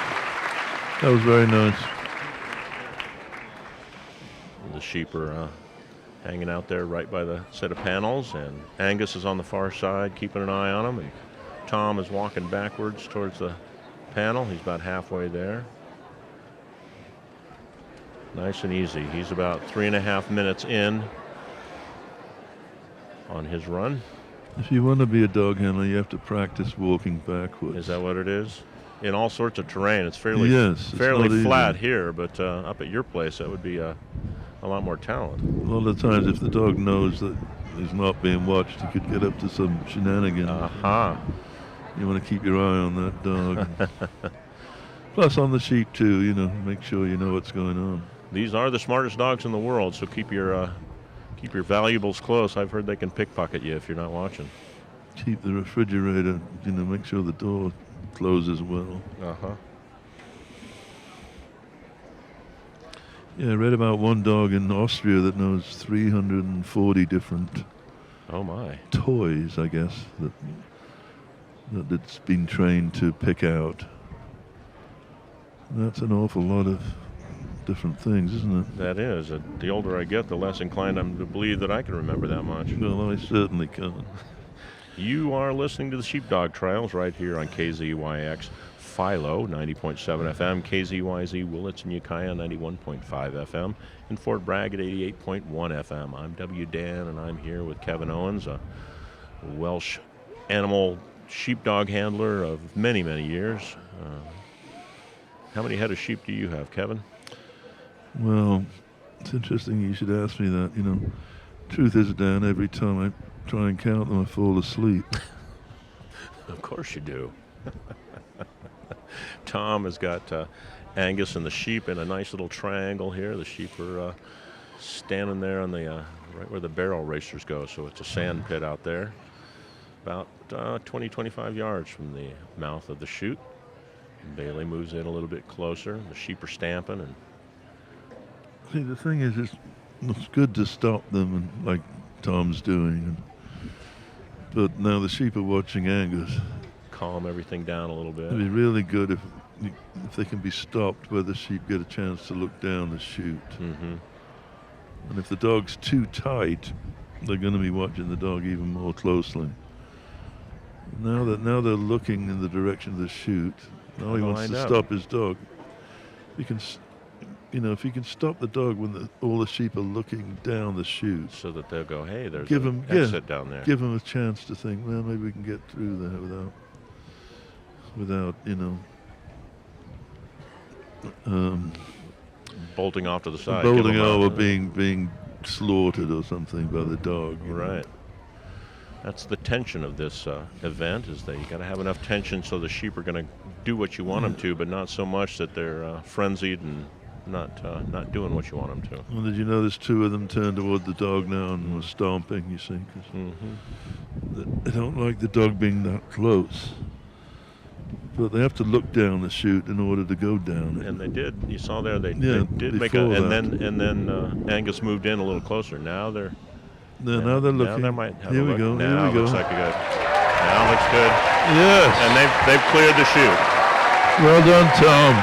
That was very nice. The sheep are hanging out there right by the set of panels, and Angus is on the far side keeping an eye on him, and Tom is walking backwards towards the panel. He's about halfway there. Nice and easy. He's about 3.5 minutes in on his run. If you want to be a dog handler, you have to practice walking backwards. Is that what it is? In all sorts of terrain. It's fairly flat here, but up at your place, that would be a lot more talent. A lot of times, if the dog knows that he's not being watched, he could get up to some shenanigans. You want to keep your eye on that dog. Plus on the sheep too, make sure you know what's going on. These are the smartest dogs in the world, so keep your valuables close. I've heard they can pickpocket you if you're not watching. Keep the refrigerator, make sure the door closes well. Uh-huh. Yeah, I read about one dog in Austria that knows 340 different oh my toys, I guess, that it's been trained to pick out. That's an awful lot of different things, isn't it? That is. The older I get, the less inclined I'm to believe that I can remember that much. Well, I certainly can't. You are listening to the Sheepdog Trials right here on KZYX Philo 90.7 FM, KZYZ Willits and Ukiah 91.5 FM, and Fort Bragg at 88.1 FM. I'm W. Dan, and I'm here with Kevin Owens, a Welsh animal sheepdog handler of many, many years. How many head of sheep do you have, Kevin? Well, it's interesting you should ask me that. Truth is, Dan, every time I try and count them, I fall asleep. Of course you do. Tom has got Angus and the sheep in a nice little triangle here. The sheep are standing there on the right where the barrel racers go. So it's a sand pit out there, about 20, 25 yards from the mouth of the chute. And Bailee moves in a little bit closer. The sheep are stamping. And see, the thing is, it's good to stop them, and like Tom's doing. But now the sheep are watching Angus. Calm everything down a little bit. It'd be really good if they can be stopped where the sheep get a chance to look down the chute. Mm-hmm. And if the dog's too tight, they're going to be watching the dog even more closely. Now they're looking in the direction of the chute. Now he wants to stop his dog. If you can stop the dog when all the sheep are looking down the chute, so that they'll go, hey, there's an exit down there. Give them a chance to think, well, maybe we can get through there without bolting off to the side. Bolting over, being slaughtered or something by the dog. Right. That's the tension of this event, is that you got to have enough tension so the sheep are going to do what you want them to, but not so much that they're frenzied and not doing what you want them to. Well, did you notice two of them turned toward the dog now and were stomping, you see? 'Cause they don't like the dog being that close. But they have to look down the chute in order to go down it. And they did. You saw there they did make and then Angus moved in a little closer. Now they're now they're looking. Now they might have Here a we look. go. Now Here we go. looks like a good. Now looks good. Yes. And they've cleared the chute. Well done, Tom.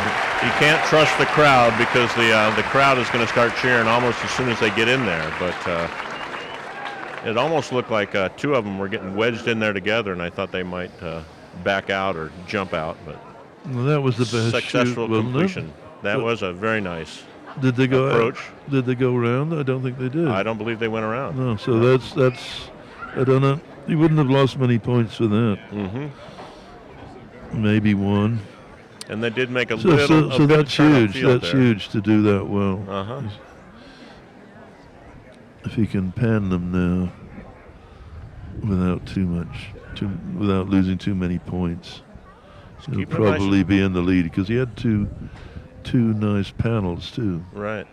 You can't trust the crowd because the crowd is going to start cheering almost as soon as they get in there. But it almost looked like two of them were getting wedged in there together, and I thought they might back out or jump out. But well, that was the best successful shoot, completion. It? That was a very nice Did they go approach. Did they go around? I don't think they did. I don't believe they went around. No, so that's I don't know. You wouldn't have lost many points for that. Mm-hmm. Maybe one. And they did make a So huge. that's huge. That's huge to do that well. Uh-huh. If he can pan them now without without losing too many points, he'll probably be in the lead because he had two nice panels too. Right.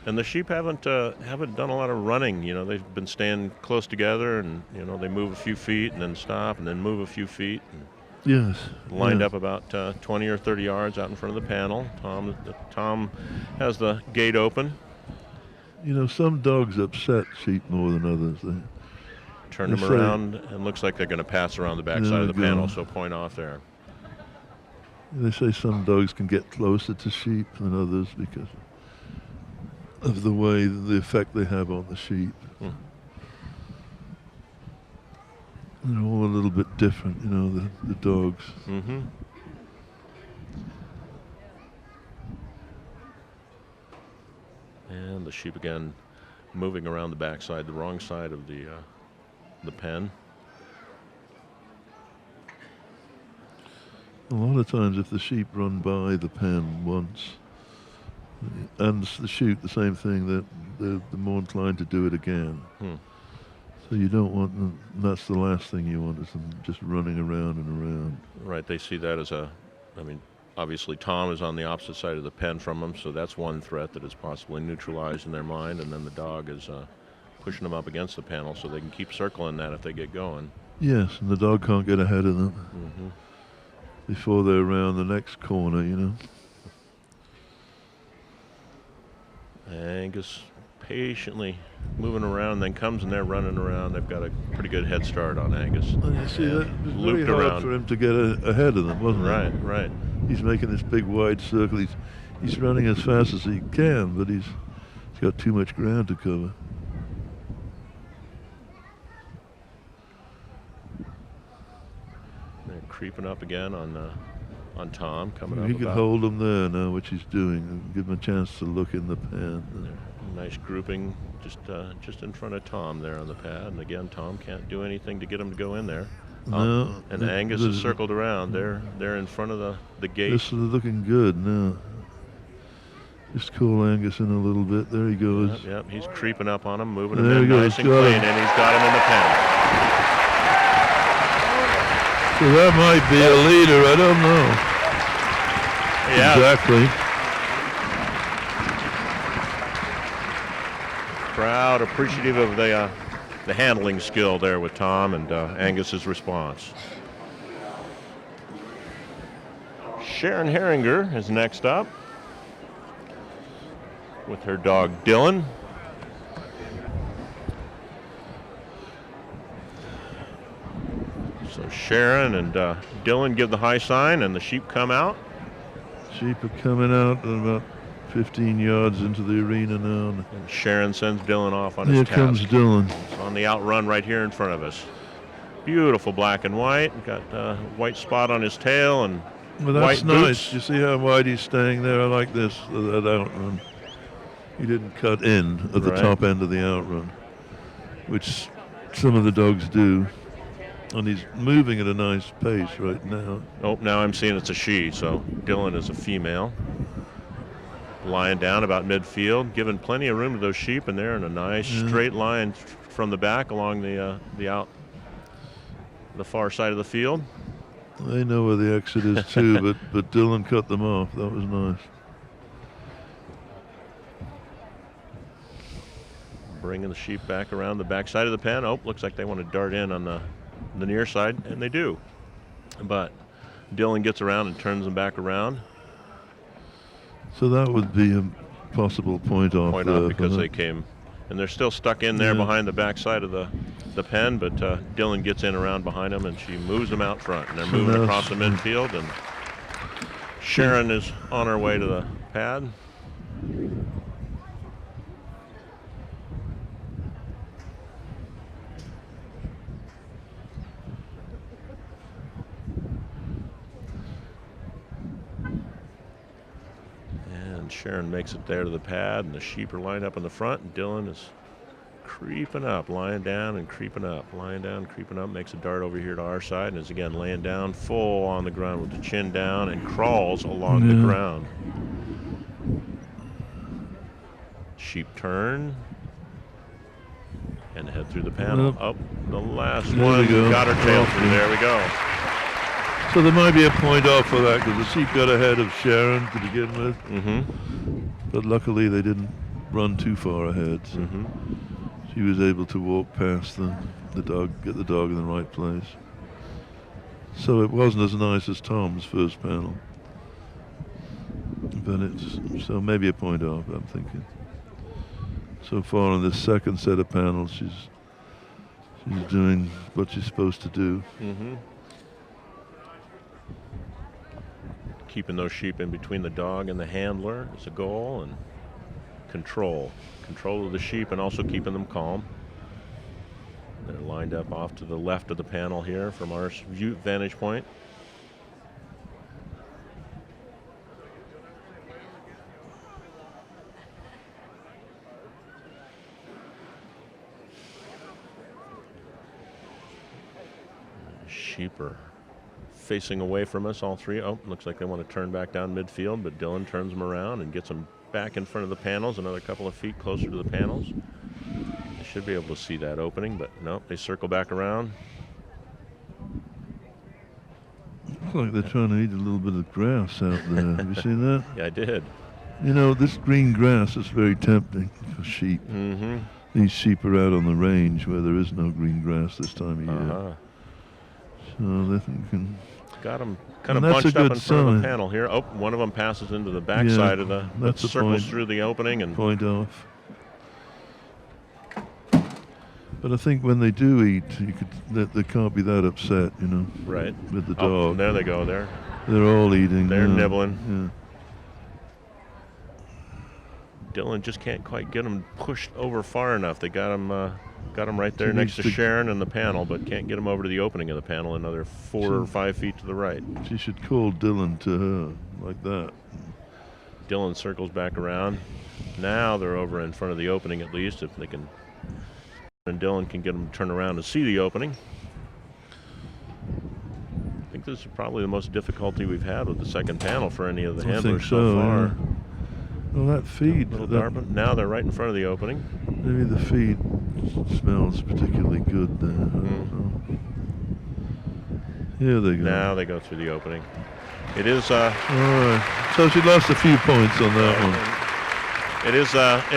And the sheep haven't done a lot of running. They've been staying close together, and they move a few feet and then stop and then move a few feet. And yes. Lined up about 20 or 30 yards out in front of the panel. Tom has the gate open. Some dogs upset sheep more than others. They turn them around, and looks like they're going to pass around the backside of the panel, so point off there. They say some dogs can get closer to sheep than others because of the effect they have on the sheep. They're all a little bit different, the dogs. Mm-hmm. And the sheep again moving around the backside, the wrong side of the pen. A lot of times if the sheep run by the pen once and the chute, the same thing, that they're more inclined to do it again. So you don't want them, that's the last thing you want, is them just running around and around. Right, they see that as Obviously, Tom is on the opposite side of the pen from them, so that's one threat that is possibly neutralized in their mind. And then the dog is pushing them up against the panel so they can keep circling that if they get going. Yes, and the dog can't get ahead of them before they're around the next corner, you know. Angus patiently moving around, then comes and they're running around. They've got a pretty good head start on Angus. And you see, that was looped very hard around for him to get ahead of them, wasn't it? Right. He's making this big wide circle. He's running as fast as he can, but he's got too much ground to cover. They're creeping up again on Tom, coming up. He can hold him there now, which he's doing, and give him a chance to look in the pan. Nice grouping just in front of Tom there on the pad. And again, Tom can't do anything to get him to go in there. No, and Angus is circled around. They're in front of the gate. This is looking good now. Just call Angus in a little bit. There he goes. Yep, he's creeping up on him, moving him there in nice and clean, and he's got him in the pen. So that might be a leader. I don't know. Yeah. Exactly. Proud, appreciative of the handling skill there with Tom and Angus's response. Sharon Heringer is next up with her dog Dylan. So Sharon and Dylan give the high sign, and the sheep come out. Sheep are coming out at about 15 yards into the arena now. And Sharon sends Dylan off on his Here task. comes Dylan. It's on the outrun right here in front of us. Beautiful black and white. Got a white spot on his tail and well, that's white nice. boots. You see how wide he's staying there? I like this, that outrun. He didn't cut in at the top end of the outrun, which some of the dogs do. And he's moving at a nice pace right now. Oh, now I'm seeing it's a she, so Dylan is a female. Lying down about midfield, giving plenty of room to those sheep, and they're in a nice straight line from the back along the far side of the field. They know where the exit is too, but Dylan cut them off. That was nice. Bringing the sheep back around the back side of the pen. Oh, looks like they want to dart in on the near side, and they do. But Dylan gets around and turns them back around. So that would be a possible point off. Point off because they came, and they're still stuck in there behind the back side of the pen, but Dylan gets in around behind them, and she moves them out front, and they're moving across the midfield, and Sharon is on her way to the pad. Sharon makes it there to the pad, and the sheep are lined up in the front, and Dylan is creeping up, lying down and creeping up, lying down, creeping up, makes a dart over here to our side, and is again laying down full on the ground with the chin down and crawls along the ground. Sheep turn and head through the panel. Up the last one, got her tail through. There we go. So there might be a point off for that because the sheep got ahead of Sharon to begin with. But luckily they didn't run too far ahead. So she was able to walk past the dog, get the dog in the right place. So it wasn't as nice as Tom's first panel. But it's so maybe a point off, I'm thinking. So far on this second set of panels, she's doing what she's supposed to do. Keeping those sheep in between the dog and the handler is a goal, and control of the sheep, and also keeping them calm. They're lined up off to the left of the panel here from our vantage point. Sheep are facing away from us, all three. Oh, looks like they want to turn back down midfield, but Dylan turns them around and gets them back in front of the panels, another couple of feet closer to the panels. They should be able to see that opening, but no, they circle back around. look like they're trying to eat a little bit of grass out there. Have you seen that? Yeah, I did. You know, this green grass is very tempting for sheep. Mm-hmm. These sheep are out on the range where there is no green grass this time of year. So they can... Got them kind of bunched up in front of the panel here. Oh, one of them passes into the back side of the... That's the circles point, through the opening and... Point off. But I think when they do eat, they can't be that upset, you know. Right. With the dog. Oh, there they go. They're all eating. They're nibbling. Yeah. Dylan just can't quite get them pushed over far enough. They got him right there next to Sharon and the panel, but can't get him over to the opening of the panel another 4 or 5 feet to the right. She should call Dylan to her like that. Dylan circles back around. Now they're over in front of the opening at least, if they can. And Dylan can get them to turn around and see the opening. I think this is probably the most difficulty we've had with the second panel for any of the handlers so far. Yeah. Well, that feed. Now they're right in front of the opening. Maybe the feed smells particularly good there. Mm-hmm. Here they go. Now they go through the opening. It is. All right. So she lost a few points on that one. It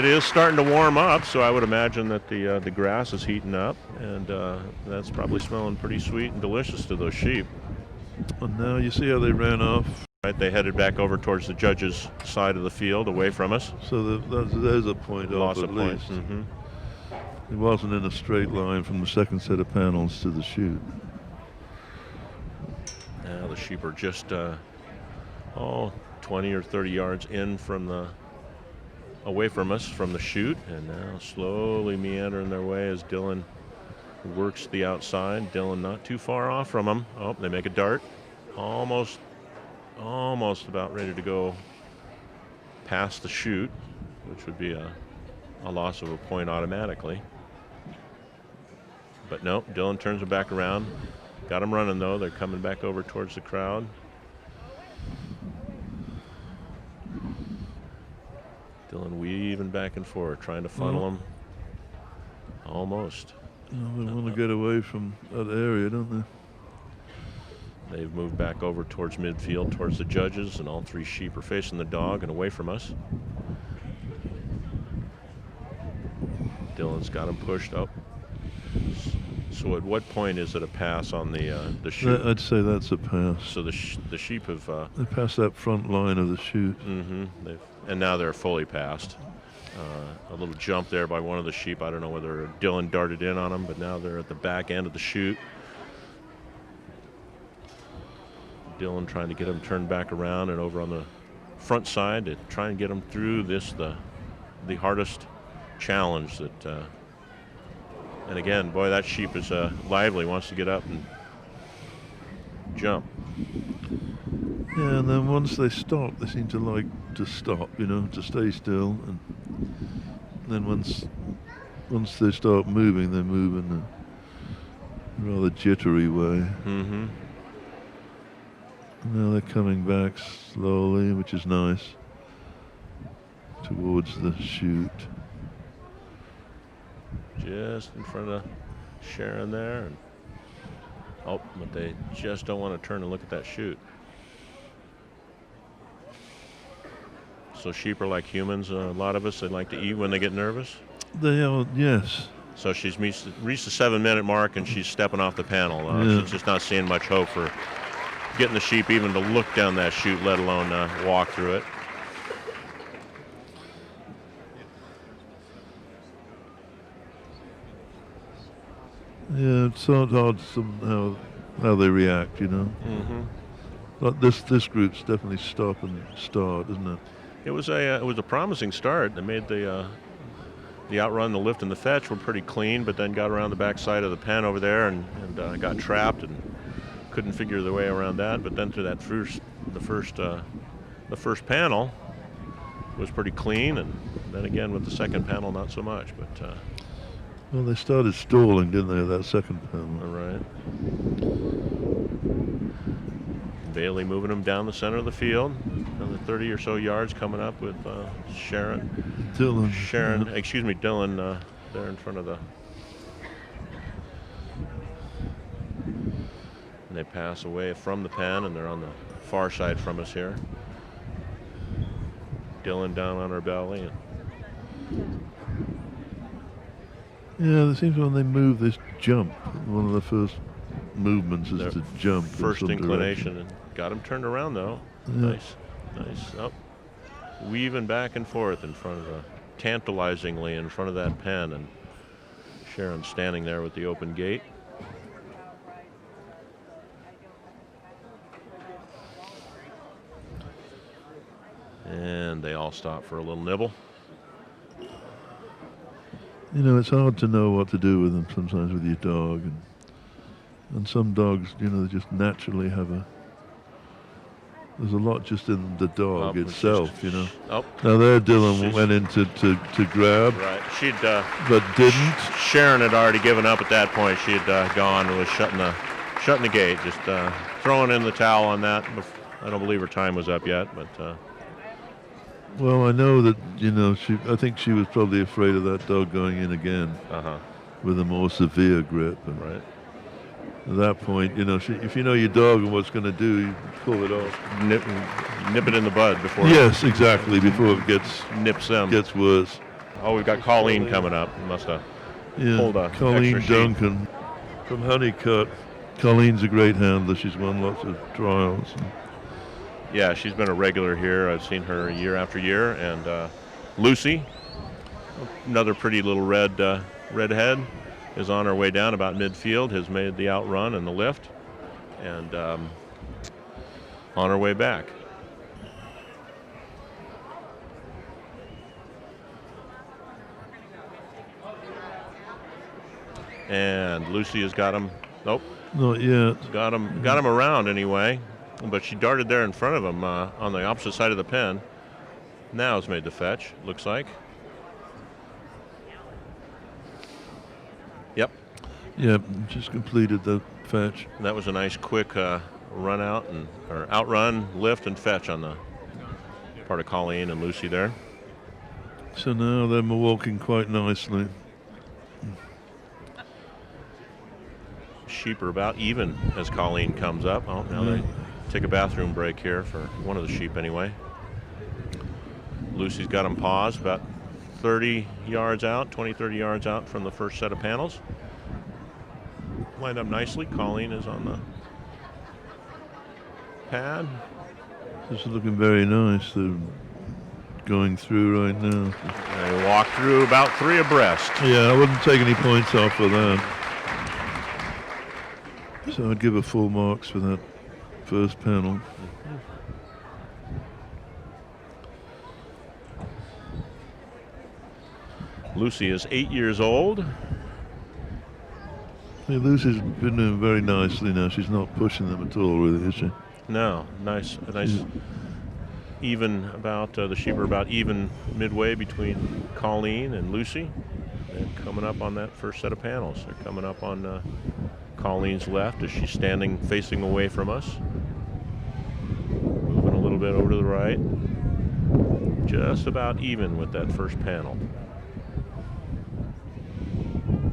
is starting to warm up, so I would imagine that the grass is heating up, and that's probably smelling pretty sweet and delicious to those sheep. And now you see how they ran off. Right, they headed back over towards the judges' side of the field, away from us. So there's a point off at least. Mm-hmm. It wasn't in a straight line from the second set of panels to the chute. Now the sheep are just 20 or 30 yards in from away from us from the chute, and now slowly meandering their way as Dylan works the outside. Dylan not too far off from them. Oh, they make a dart. Almost about ready to go past the chute, which would be a loss of a point automatically. But no, Dylan turns them back around. Got them running though. They're coming back over towards the crowd. Dylan weaving back and forth, trying to funnel them. Almost. They want to get away from that area, don't they? They've moved back over towards midfield, towards the judges, and all three sheep are facing the dog and away from us. Dylan's got him pushed up. So at what point is it a pass on the chute? I'd say that's a pass. So the sheep have... they passed that front line of the chute. Mm-hmm. And now they're fully passed. A little jump there by one of the sheep. I don't know whether Dylan darted in on them, but now they're at the back end of the chute. Dylan trying to get them turned back around and over on the front side to try and get them through this, the hardest challenge that... and again, boy, that sheep is lively, wants to get up and jump. Yeah, and then once they stop, they seem to like to stop, you know, to stay still. And then once they start moving, they move in a rather jittery way. Mm-hmm. Now they're coming back slowly, which is nice, towards the chute. Just in front of Sharon there. And, but they just don't want to turn and look at that chute. So sheep are like humans. A lot of us, they like to eat when they get nervous. They are, yes. So she's reached the 7-minute mark, and she's stepping off the panel. She's just not seeing much hope for getting the sheep even to look down that chute, let alone walk through it. Yeah, it's so odd somehow how they react, you know. Mm-hmm. But this group's definitely stop and start, isn't it? It was a promising start. They made the outrun, the lift, and the fetch were pretty clean, but then got around the backside of the pen over there and got trapped and couldn't figure their way around that. But then through that the first panel was pretty clean, and then again with the second panel not so much. But well, they started stalling, didn't they, that second panel? All right. Bailee moving them down the center of the field. Another 30 or so yards coming up with Dylan there in front of the... And they pass away from the pen, and they're on the far side from us here. Dylan down on her belly. Yeah, it seems when they move, this jump. One of the first movements is to jump. First in some inclination. direction. And got him turned around, though. Yeah. Nice. Up. Weaving back and forth in front of tantalizingly in front of that pen. And Sharon standing there with the open gate. And they all stop for a little nibble. You know, it's hard to know what to do with them sometimes with your dog. And some dogs, you know, they just naturally have there's a lot just in the dog itself, you know. Oh. Now there Dylan went in to grab. Right. But didn't. Sharon had already given up at that point. She had gone and was shutting the gate, just throwing in the towel on that. I don't believe her time was up yet, but... Well, I know that, you know, I think she was probably afraid of that dog going in again with a more severe grip. And right. At that point, you know, if you know your dog and what's going to do, you pull it off. Nip it in the bud before. Yes, exactly, before it gets worse. Oh, we've got Colleen coming up. Must have pulled a Colleen extra Duncan from Honeycutt. Colleen's a great handler. She's won lots of trials. Yeah, she's been a regular here. I've seen her year after year. And Lucy, another pretty little redhead, is on her way down about midfield, has made the outrun and the lift, and on her way back. And Lucy has got him. Nope. Not yet. Got him around anyway. But she darted there in front of him on the opposite side of the pen. Now has made the fetch, looks like. Yep. Yep, just completed the fetch. That was a nice quick run out or outrun, lift, and fetch on the part of Colleen and Lucy there. So now they're walking quite nicely. Sheep are about even as Colleen comes up. Oh, now they take a bathroom break here for one of the sheep anyway. Lucy's got them paused about 30 yards out, 20, 30 yards out from the first set of panels. Lined up nicely. Colleen is on the pad. This is looking very nice. They're going through right now. They walk through about 3 abreast. Yeah, I wouldn't take any points off for that. So I'd give her full marks for that first panel. Lucy is 8 years old. Yeah, Lucy's been doing very nicely now. She's not pushing them at all, really, is she? No, nice even about the sheep are about even midway between Colleen and Lucy. And coming up on that first set of panels. They're coming up on Colleen's left as she's standing facing away from us. Moving a little bit over to the right. Just about even with that first panel.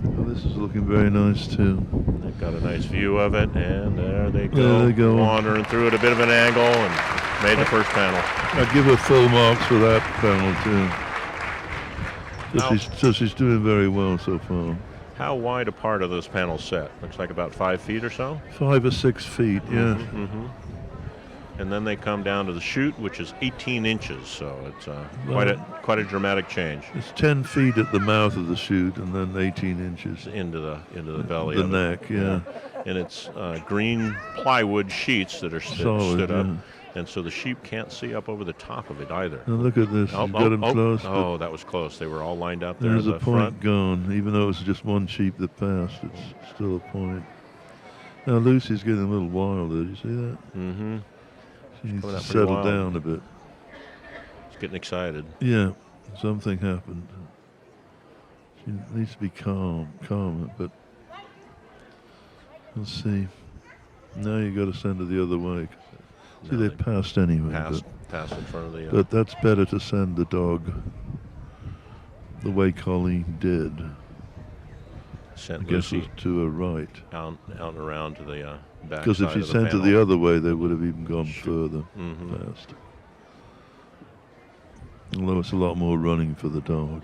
Well, this is looking very nice too. They've got a nice view of it, and there they go. There they go. Wandering through at a bit of an angle and made the first panel. I'd give her full marks for that panel too. So she's doing very well so far. How wide apart are those panels set? Looks like about 5 feet or so? 5 or 6 feet, yeah. Mm-hmm. And then they come down to the chute, which is 18 inches, so it's quite a dramatic change. It's 10 feet at the mouth of the chute, and then 18 inches into the belly. The neck, yeah. And it's green plywood sheets that are stood up, and so the sheep can't see up over the top of it either. Now look at this. Got him close. Oh, that was close. They were all lined up there. There's in a the point front. gone, even though it was just one sheep that passed. It's still a point. Now Lucy's getting a little wilder. Did you see that? Mm-hmm. She needs to settle down a bit. She's getting excited. Yeah, something happened. She needs to be calm, but let's see. Now you got to send her the other way. See, they passed anyway. Passed in front of the... But that's better to send the dog the way Colleen did. I guess it was to her right. Out and around to the back. Because if she sent it the other way, they would have even gone further past. Although it's a lot more running for the dog.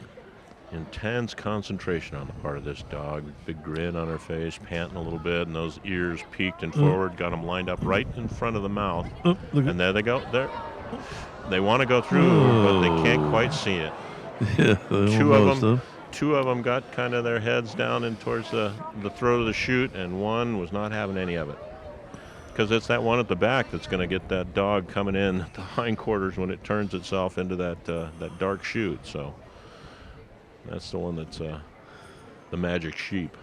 Intense concentration on the part of this dog. Big grin on her face, panting a little bit, and those ears peaked and forward. Got them lined up right in front of the mouth. And there they go. There. They want to go through, but they can't quite see it. Yeah, Two of them got kind of their heads down in towards the throat of the chute, and one was not having any of it. Because it's that one at the back that's going to get that dog coming in at the hindquarters when it turns itself into that dark chute. So that's the one that's the magic sheep.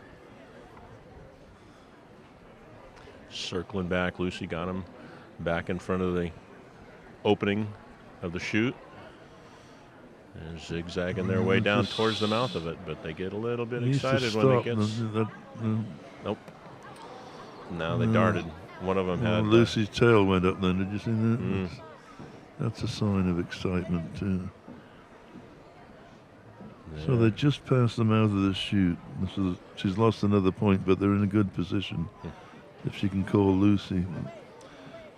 Circling back, Lucy got him back in front of the opening of the chute. And zigzagging their way down towards the mouth of it, but they get a little bit excited when it gets. Nope. Now they darted. One of them had. Lucy's tail went up then. Did you see that? That's a sign of excitement too. Yeah. So they just passed the mouth of the chute. She's lost another point, but they're in a good position. If she can call Lucy,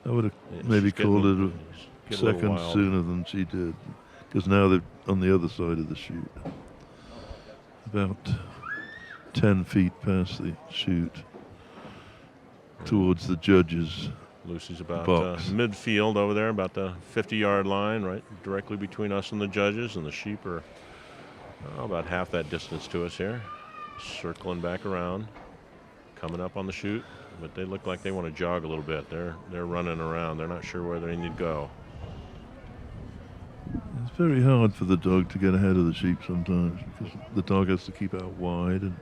I would have maybe called it a second sooner than she did. Because now they're on the other side of the chute. About 10 feet past the chute. Towards the judges. Lucy's about midfield over there, about the 50-yard line, right directly between us and the judges. And the sheep are about half that distance to us here. Circling back around. Coming up on the chute. But they look like they want to jog a little bit. They're running around. They're not sure where they need to go. It's very hard for the dog to get ahead of the sheep sometimes because the dog has to keep out wide and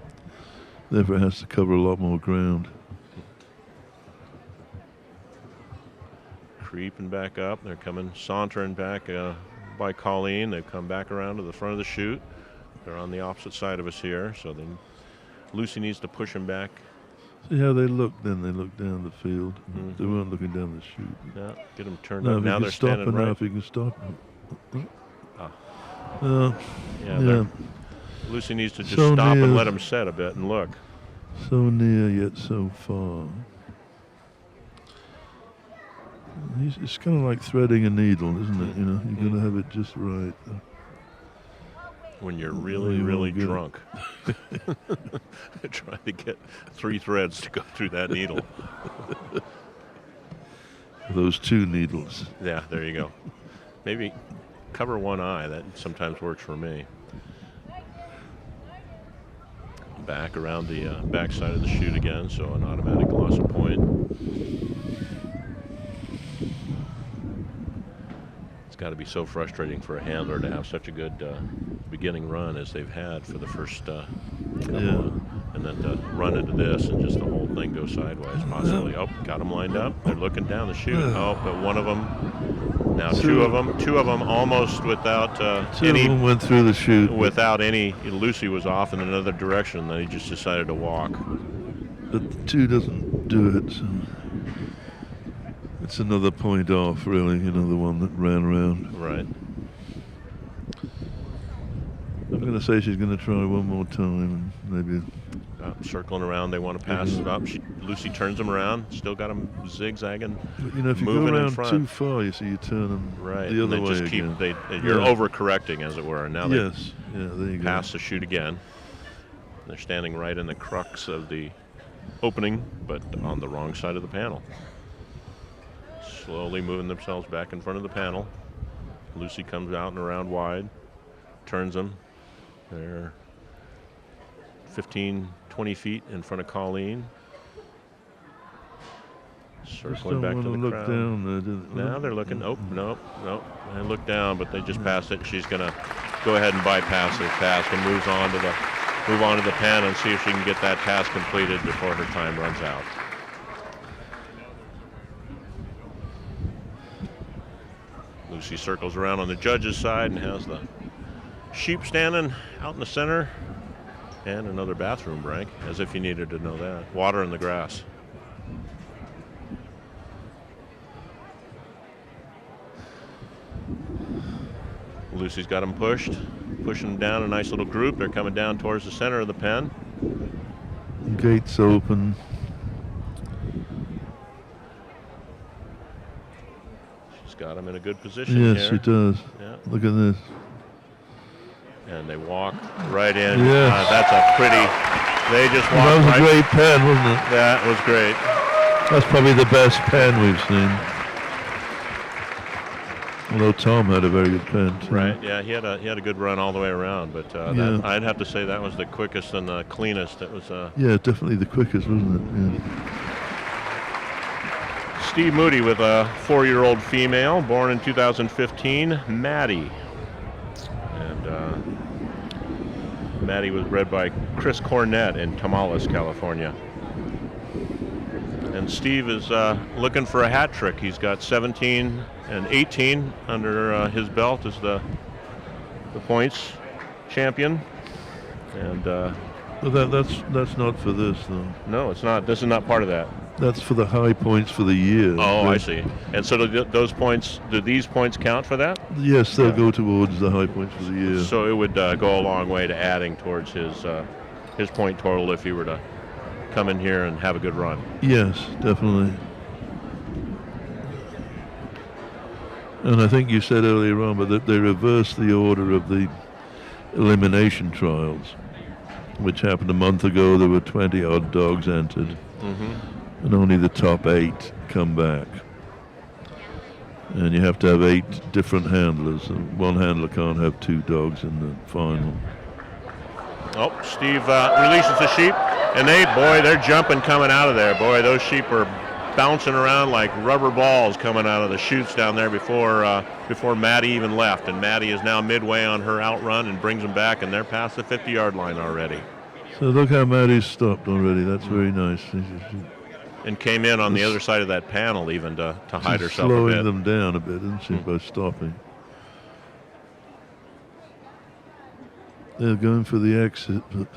therefore has to cover a lot more ground. Creeping back up. They're coming, sauntering back by Colleen. They've come back around to the front of the chute. They're on the opposite side of us here, so then Lucy needs to push them back. See how they look then? They look down the field. They weren't looking down the chute. Yeah, get them turned up. Now they're standing right. Now if you can stop them. Lucy needs to just stop and let them set a bit and look. So near yet so far. It's kind of like threading a needle, isn't it? You know, you've got to have it just right. When you're really drunk. Trying to get 3 threads to go through that needle. Those 2 needles. Yeah, there you go. Maybe cover one eye. That sometimes works for me. Back around the back side of the chute again, so an automatic loss of point. It's got to be so frustrating for a handler to have such a good beginning run as they've had for the first couple, and then to run into this and just the whole thing goes sideways possibly. Oh, got them lined up. They're looking down the chute. Oh, but one of them, now two of them almost without any. Two of them went through the chute. Without any, Lucy was off in another direction. Then he just decided to walk. But the 2 doesn't do it. So. It's another point off, really, you know, the one that ran around. Right. I'm going to say she's going to try one more time, and maybe. Circling around, they want to pass it up. Lucy turns them around, still got them zigzagging. But, you know, if you go around too far, you see, you turn them the other way just again. You're overcorrecting, as it were. And now they there you pass the chute again. They're standing right in the crux of the opening, but on the wrong side of the panel. Slowly moving themselves back in front of the panel. Lucy comes out and around wide, turns them. They're 15, 20 feet in front of Colleen. Circling back to the crowd. Now they're looking. Oh, nope. They look down, but they just passed it. She's going to go ahead and bypass their task and move on to the pen and see if she can get that task completed before her time runs out. Lucy circles around on the judge's side and has the sheep standing out in the center and another bathroom break, as if you needed to know that. Water in the grass. Lucy's got them pushing them down, a nice little group. They're coming down towards the center of the pen. Gates open. She's got him in a good position Yes, here. she does. Yeah. Look at this. And they walk right in. Yes. That's a pretty. They just walked That was right. a great pen, wasn't it? That was great. That's probably the best pen we've seen. Although Tom had a very good pen too. Right. Yeah, he had a good run all the way around, but Yeah. I'd have to say that was the quickest and the cleanest. It was. Yeah, definitely the quickest, wasn't it? Yeah. Steve Moody with a 4-year-old female, born in 2015, Maddie. And Maddie was bred by Chris Cornett in Tamales, California. And Steve is looking for a hat trick. He's got 17 and 18 under his belt as the points champion. And But that's not for this though. no, it's not. This is not part of that. That's for the high points for the year. Oh, But I see. And so those points, do these points count for that? Yes, they'll Yeah. go towards the high points for the year. So it would go a long way to adding towards his point total if he were to come in here and have a good run. Yes, definitely. And I think you said earlier on, but that they reversed the order of the elimination trials, which happened a month ago. There were 20-odd dogs entered, and only the top 8 come back. And you have to have 8 different handlers. And one handler can't have 2 dogs in the final. Oh, Steve releases the sheep, and they're jumping coming out of there. Boy, those sheep are bouncing around like rubber balls coming out of the chutes down there before Maddie even left. And Maddie is now midway on her outrun and brings them back, and they're past the 50-yard line already. So look how Maddie's stopped already. That's very nice. And came in on the other side of that panel even to hide She's herself a slowing bit. them down a bit, isn't she, by stopping. They're going for the exit, but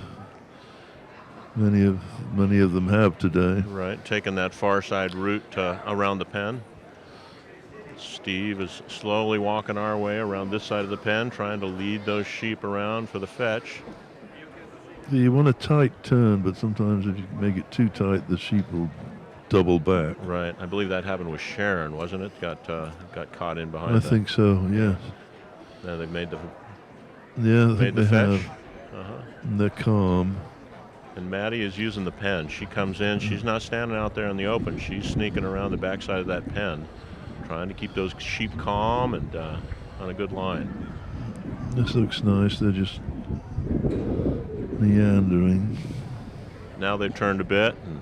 many of them have today. Right, taking that far side route around the pen. Steve is slowly walking our way around this side of the pen, trying to lead those sheep around for the fetch. You want a tight turn, but sometimes if you make it too tight, the sheep will double back. Right, I believe that happened with Sharon, wasn't it? Got caught in behind. I think so. Yes. Now they've made the Yeah, I think the they fetch. have. And they're calm. And Maddie is using the pen. She comes in. She's not standing out there in the open. She's sneaking around the backside of that pen, trying to keep those sheep calm and on a good line. This looks nice. They're just meandering. Now they've turned a bit and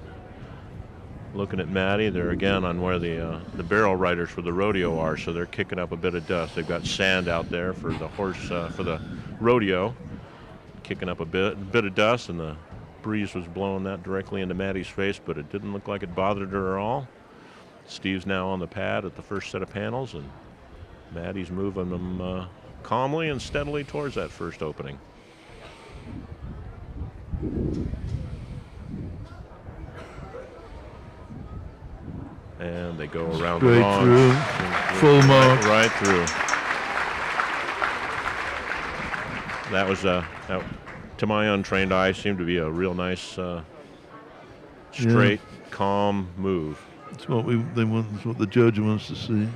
looking at Maddie. They're again on where the barrel riders for the rodeo are, so they're kicking up a bit of dust. They've got sand out there for the horse for the rodeo, kicking up a bit of dust, and the breeze was blowing that directly into Maddie's face, but it didn't look like it bothered her at all. Steve's now on the pad at the first set of panels, and Maddie's moving them calmly and steadily towards that first opening. And they go around the Straight lawn. through. Full mark. Right through. That was, to my untrained eye, seemed to be a real nice, straight, calm move. It's what they want. It's what the judge wants to see.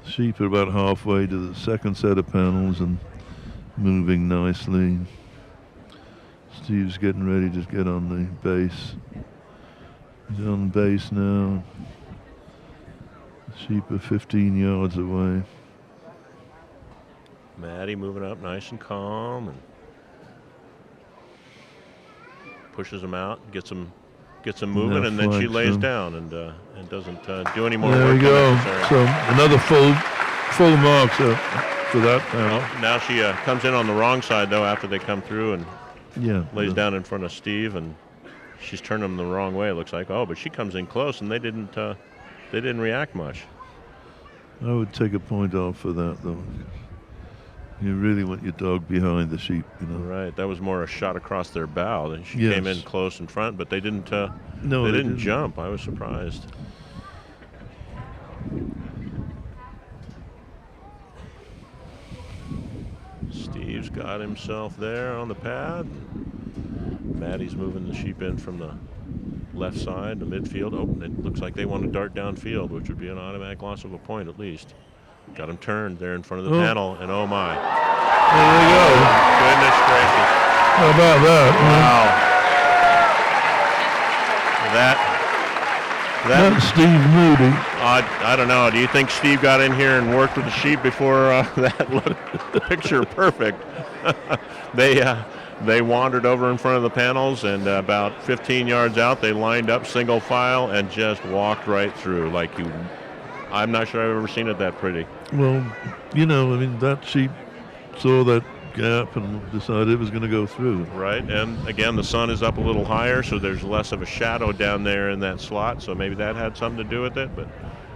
Sheep are about halfway to the second set of panels and moving nicely. Steve's getting ready to get on the base. He's on base now. Sheep are 15 yards away. Maddie moving up nice and calm and pushes them out, gets them moving, and then she lays down and doesn't do any more there work. we go. Unnecessary. So another full mark for that panel. Now she comes in on the wrong side though after they come through and lays down in front of Steve, and she's turning them the wrong way. It looks like. Oh, but she comes in close, and they didn't react much. I would take a point off for that though. You really want your dog behind the sheep, you know. Right. That was more a shot across their bow. Then she came in close in front, but they didn't. No, they didn't jump. I was surprised. Steve's Steve's got himself there on the pad. Maddie's moving the sheep in from the left side, the midfield. Oh, it looks like they want to dart downfield, which would be an automatic loss of a point at least. Got him turned there in front of the panel, and oh my. There we go. Goodness gracious. How about that? Wow. That's Steve Moody. I don't know. Do you think Steve got in here and worked with the sheep before that looked picture perfect? They wandered over in front of the panels, and about 15 yards out, they lined up single file and just walked right through like you. I'm not sure I've ever seen it that pretty. Well, you know, I mean, that sheep saw that gap and decided it was going to go through. Right, and again, the sun is up a little higher, so there's less of a shadow down there in that slot. So maybe that had something to do with it. But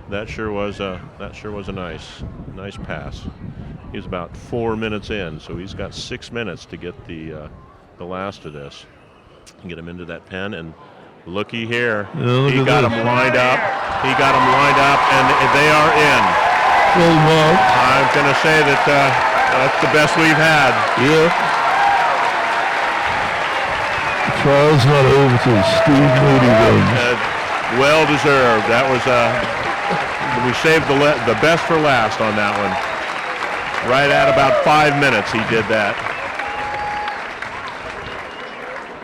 that sure was a nice pass. He's about 4 minutes in, so he's got 6 minutes to get the last of this and get him into that pen. And looky here, he got him lined up. He got him lined up, and they are in. Full mark. I'm going to say that that's the best we've had. Yeah. The trial's not over till Steve Moody wins. Well deserved. That was we saved the best for last on that one. Right at about 5 minutes, he did that.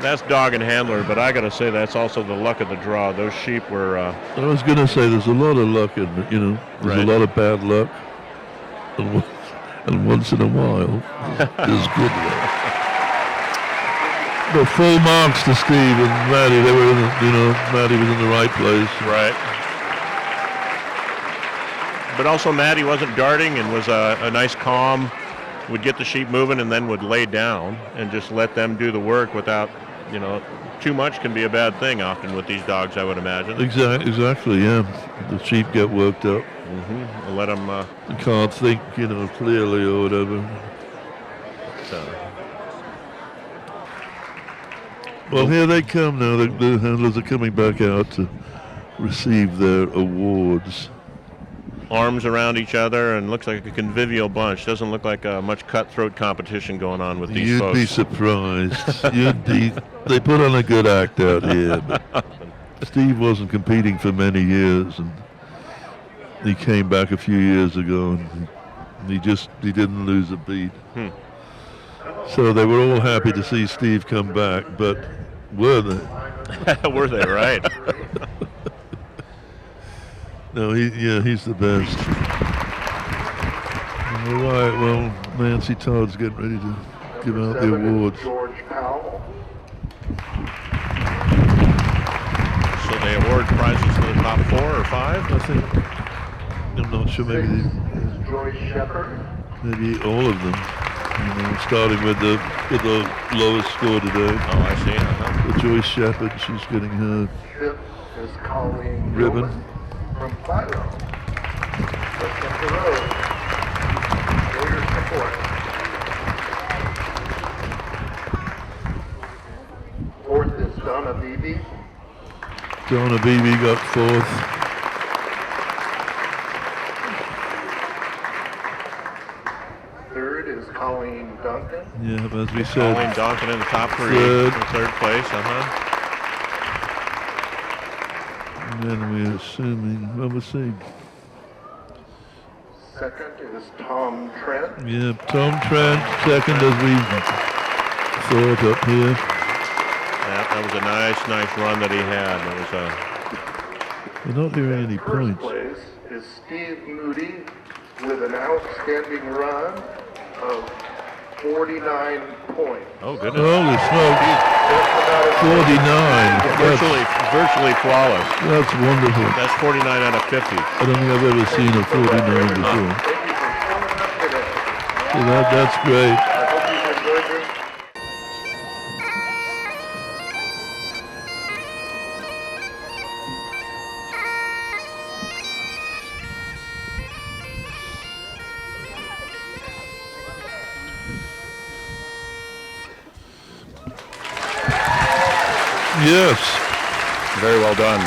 That's dog and handler, but I got to say that's also the luck of the draw. Those sheep were. I was going to say there's a lot of luck in it. You know, there's a lot of bad luck, and once in a while, there's good luck. But full marks to Steve and Maddie. They were, Maddie was in the right place. Right. But also Maddie wasn't darting and was a nice calm. Would get the sheep moving and then would lay down and just let them do the work without, too much can be a bad thing often with these dogs, I would imagine. Exactly, yeah. The sheep get worked up. Mm-hmm. Let them. Can't think, clearly or whatever. So. Well, here they come now. The handlers are coming back out to receive their awards. Arms around each other, and looks like a convivial bunch. Doesn't look like much cutthroat competition going on with these folks. You'd be surprised. They put on a good act out here. But Steve wasn't competing for many years, and he came back a few years ago, and he didn't lose a beat. So they were all happy to see Steve come back, but were they? Were they, right? No, he's the best. All right, well, Nancy Todd's getting ready to give out the awards. George Powell. So they award prizes for the top 4 or 5? I think. I'm not sure. Maybe Joyce Shephard. Maybe all of them. Starting with the lowest score today. Oh, I see. The Joyce Shephard, she's getting her 5th is Catlyn ribbon. Gilman from Philo. Let's come to road. For your support. 4th is Donna Beebe. Donna Beebe got 4th. Colleen Duncan. Yeah, as we said. Colleen Duncan in the top 3 Third. in 3rd place, And then we're assuming, we'll see. 2nd is Tom Trent. Yeah, Tom Trent, 2nd as we thought up here. That was a nice run that he had. We're not hearing any First points. place is Steve Moody with an outstanding run of 49 points. Oh, goodness. Holy smokes. 49. Virtually flawless. That's wonderful. That's 49 out of 50. I don't think I've ever seen a 49 before. Thank you for showing up today. So that's great. I hope you enjoyed this. Yes. Very well done.